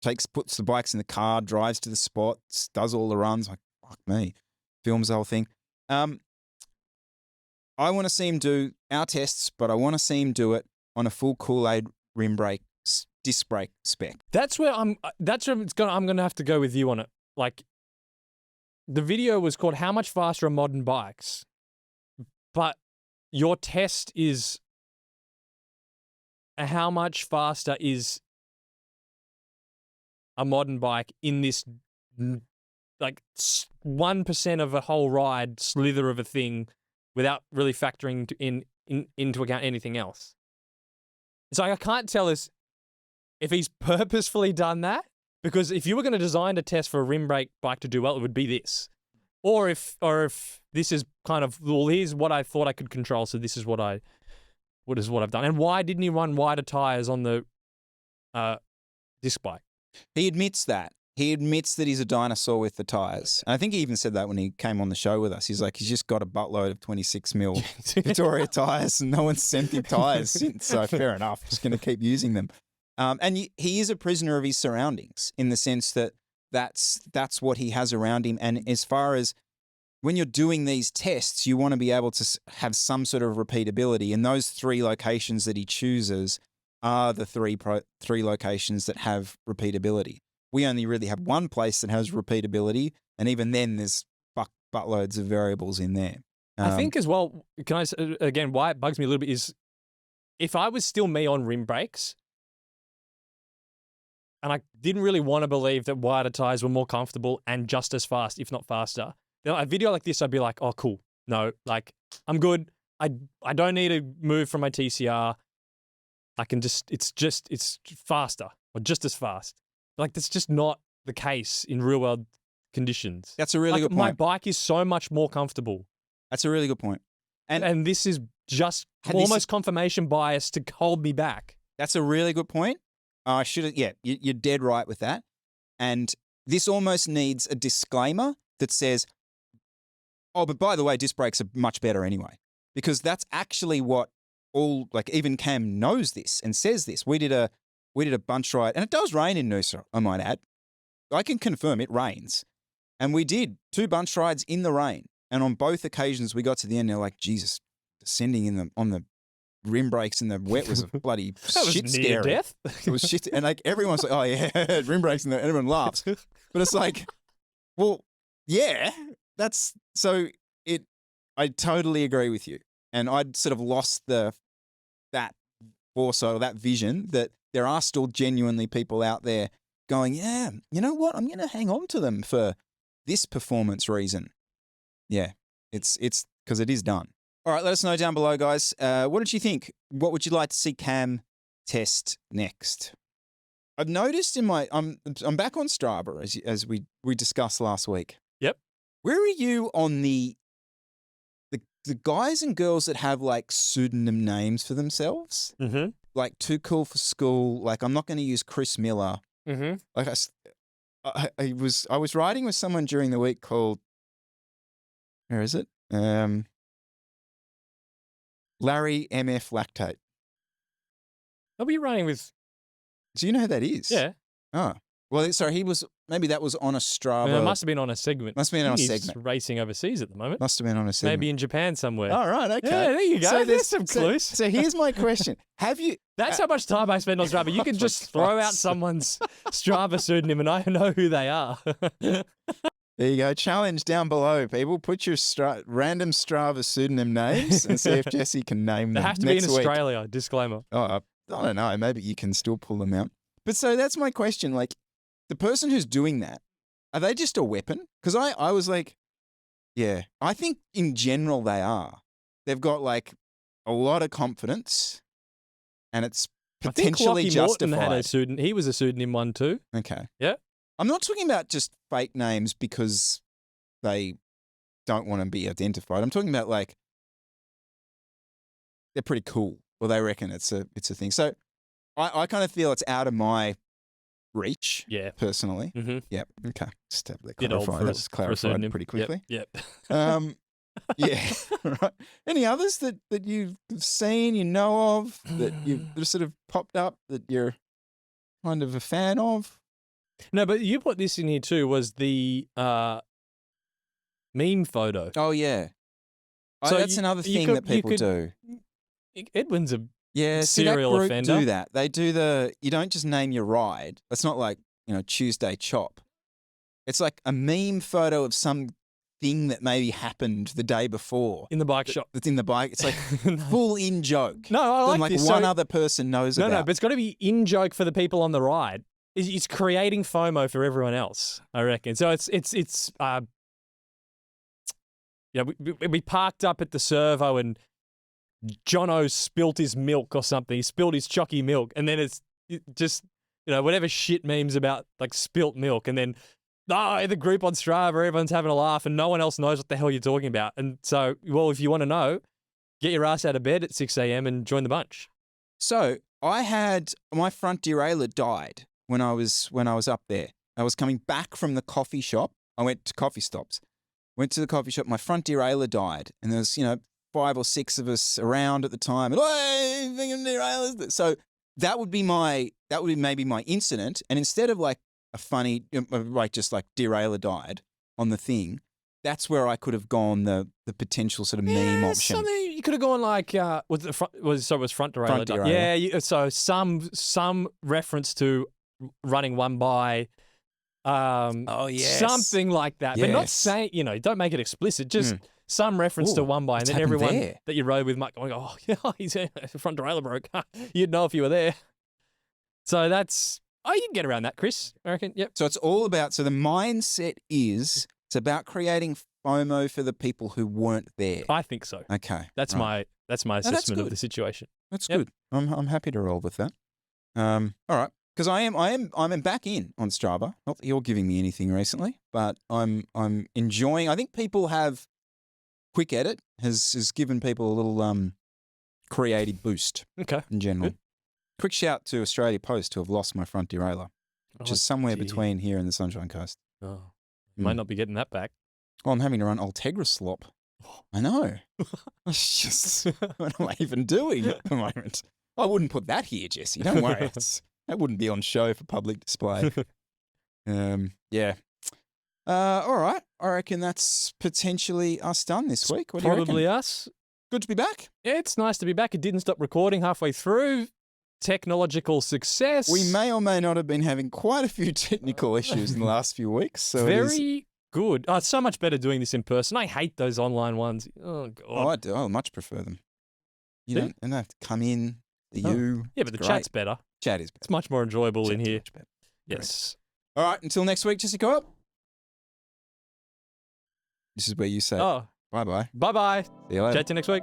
puts the bikes in the car, drives to the spots, does all the runs. Like, fuck me, films the whole thing. I want to see him do our tests, but I want to see him do it on a full Kool-Aid rim brake, disc brake spec. That's where I'm going to have to go with you on it. Like, the video was called "How Much Faster Are Modern Bikes?" But your test is how much faster is a modern bike in this, like, 1% of a whole ride slither of a thing, without really factoring into account anything else. So I can't tell us if he's purposefully done that, because if you were going to design a test for a rim brake bike to do well, it would be this. Or if this is kind of, well, here's what I thought I could control, so this is what I've done. And why didn't he run wider tires on the disc bike? He admits that. He admits that he's a dinosaur with the tires. And I think he even said that when he came on the show with us. He's like, he's just got a buttload of 26 mil Victoria tires and no one's sent him tires since. So fair enough. Just going to keep using them. And he is a prisoner of his surroundings in the sense that that's what he has around him. And as far as when you're doing these tests, you want to be able to have some sort of repeatability. And those 3 locations that he chooses are the three locations that have repeatability. We only really have one place that has repeatability, and even then there's buttloads of variables in there. I think as well, again, why it bugs me a little bit is if I was still me on rim brakes and I didn't really want to believe that wider tires were more comfortable and just as fast, if not faster, then a video like this, I'd be like, oh, cool. No, like, I'm good. I don't need to move from my TCR. I can it's faster or just as fast. Like, that's just not the case in real world conditions. That's a really good point. My bike is so much more comfortable. That's a really good point. And this is just almost confirmation bias to hold me back. That's a really good point. I should have, you're dead right with that. And this almost needs a disclaimer that says, oh, but by the way, disc brakes are much better anyway. Because that's actually what even Cam knows this and says this. We did a bunch ride, and it does rain in Noosa, I might add. I can confirm it rains. And we did 2 bunch rides in the rain. And on both occasions, we got to the end, and they're like, Jesus, descending on the rim brakes in the wet was a bloody shit scary. Death? It was shit. And like everyone's like, oh yeah, rim brakes and everyone laughs. But it's like, well, yeah, that's so it. I totally agree with you. And I'd sort of lost that foresight or that vision that there are still genuinely people out there going, yeah, you know what? I'm going to hang on to them for this performance reason. Yeah, it's because it is done. All right, let us know down below, guys. What did you think? What would you like to see Cam test next? I've noticed I'm back on Strava as we discussed last week. Yep. Where are you on the guys and girls that have like pseudonym names for themselves? Mm-hmm. Like Too Cool for School. Like, I'm not going to use Chris Miller. Mm-hmm. Like I was riding with someone during the week called, where is it? Larry MF Lactate. I'll be riding with. Do you know who that is? Yeah. Oh. Well, sorry, maybe that was on a Strava. It must have been on a segment. Must have been on a He's segment. Racing overseas at the moment. Must have been on a segment. Maybe in Japan somewhere. Oh, right, okay. Yeah, there you go. So there's some clues. So here's my question. Have you... That's how much time I spend on Strava. You can just throw out someone's Strava pseudonym and I know who they are. There you go. Challenge down below, people. Put your random Strava pseudonym names and see if Jesse can name them. They have to be in Australia. Disclaimer. Oh, I don't know. Maybe you can still pull them out. But so that's my question. Like, the person who's doing that, are they just a weapon? Because I was like, yeah, I think in general they are. They've got like a lot of confidence and it's potentially justified. Morton had a pseudonym. He was a pseudonym one too. Okay. Yeah. I'm not talking about just fake names because they don't want to be identified. I'm talking about like they're pretty cool or they reckon it's a thing. So I kind of feel it's out of my reach, personally. Mm-hmm. Yep. Okay. Just have that clarified. That was clarified pretty quickly. Yep. Yeah. Right. Any others that you've seen, you know of, that you've sort of popped up that you're kind of a fan of? No, but you put this in here too, was the meme photo. Oh, yeah. So that's another thing that people do. Edwin's a Yeah, serial that group offender. do that. They do you don't just name your ride. It's not like, Tuesday Chop. It's like a meme photo of some thing that maybe happened the day before. In the bike shop. That's in the bike. It's like full in joke. No, I like this. One other person knows about. No, but it's got to be in joke for the people on the ride. It's creating FOMO for everyone else, I reckon. So we parked up at the servo and Jono spilt his milk or something. He spilled his chalky milk, and then it's just whatever shit memes about like spilt milk, and then the group on Strava, everyone's having a laugh, and no one else knows what the hell you're talking about. And so, well, if you want to know, get your ass out of bed at 6 a.m. and join the bunch. So I had my front derailleur died when I was up there. I was coming back from the coffee shop. I went to coffee stops. Went to the coffee shop. My front derailleur died, and there was 5 or 6 of us around at the time. And derailleurs. So that would be maybe my incident. And instead of like a funny, just like derailleur died on the thing, that's where I could have gone the potential sort of meme option. Something you could have gone like was front derailleur? Front derailleur. Yeah. So some reference to running one by. Yes. Something like that, but not saying, don't make it explicit, just some reference to one by, and then everyone that you rode with might go, oh, yeah, he's front derailleur broke. You'd know if you were there. So that's, you can get around that, Chris, I reckon. Yep. So it's all about, the mindset is, it's about creating FOMO for the people who weren't there. I think so. Okay. That's my assessment of the situation. That's good. I'm happy to roll with that. All right. Because I'm back in on Strava. Not that you're giving me anything recently, but I'm enjoying. I think people have Quick Edit has given people a little creative boost. Okay. In general. Good. Quick shout to Australia Post to have lost my front derailleur, which is somewhere between here and the Sunshine Coast. Oh, might not be getting that back. Well, I'm having to run Ultegra slop. I know. It's just what am I even doing at the moment? I wouldn't put that here, Jesse. Don't worry. That wouldn't be on show for public display. Yeah. All right. I reckon that's potentially us done this week. What do you reckon? Probably us. Good to be back. Yeah, it's nice to be back. It didn't stop recording halfway through. Technological success. We may or may not have been having quite a few technical issues in the last few weeks. So very good. Oh, it's so much better doing this in person. I hate those online ones. Oh, God. Oh, I do. I much prefer them. You don't have to come in. Yeah, but the chat's better. Chat is better. It's much more enjoyable in here. Much better. Yes. Great. All right. Until next week, Jessica. This is where you say bye-bye. Bye-bye. See you later. Chat to you next week.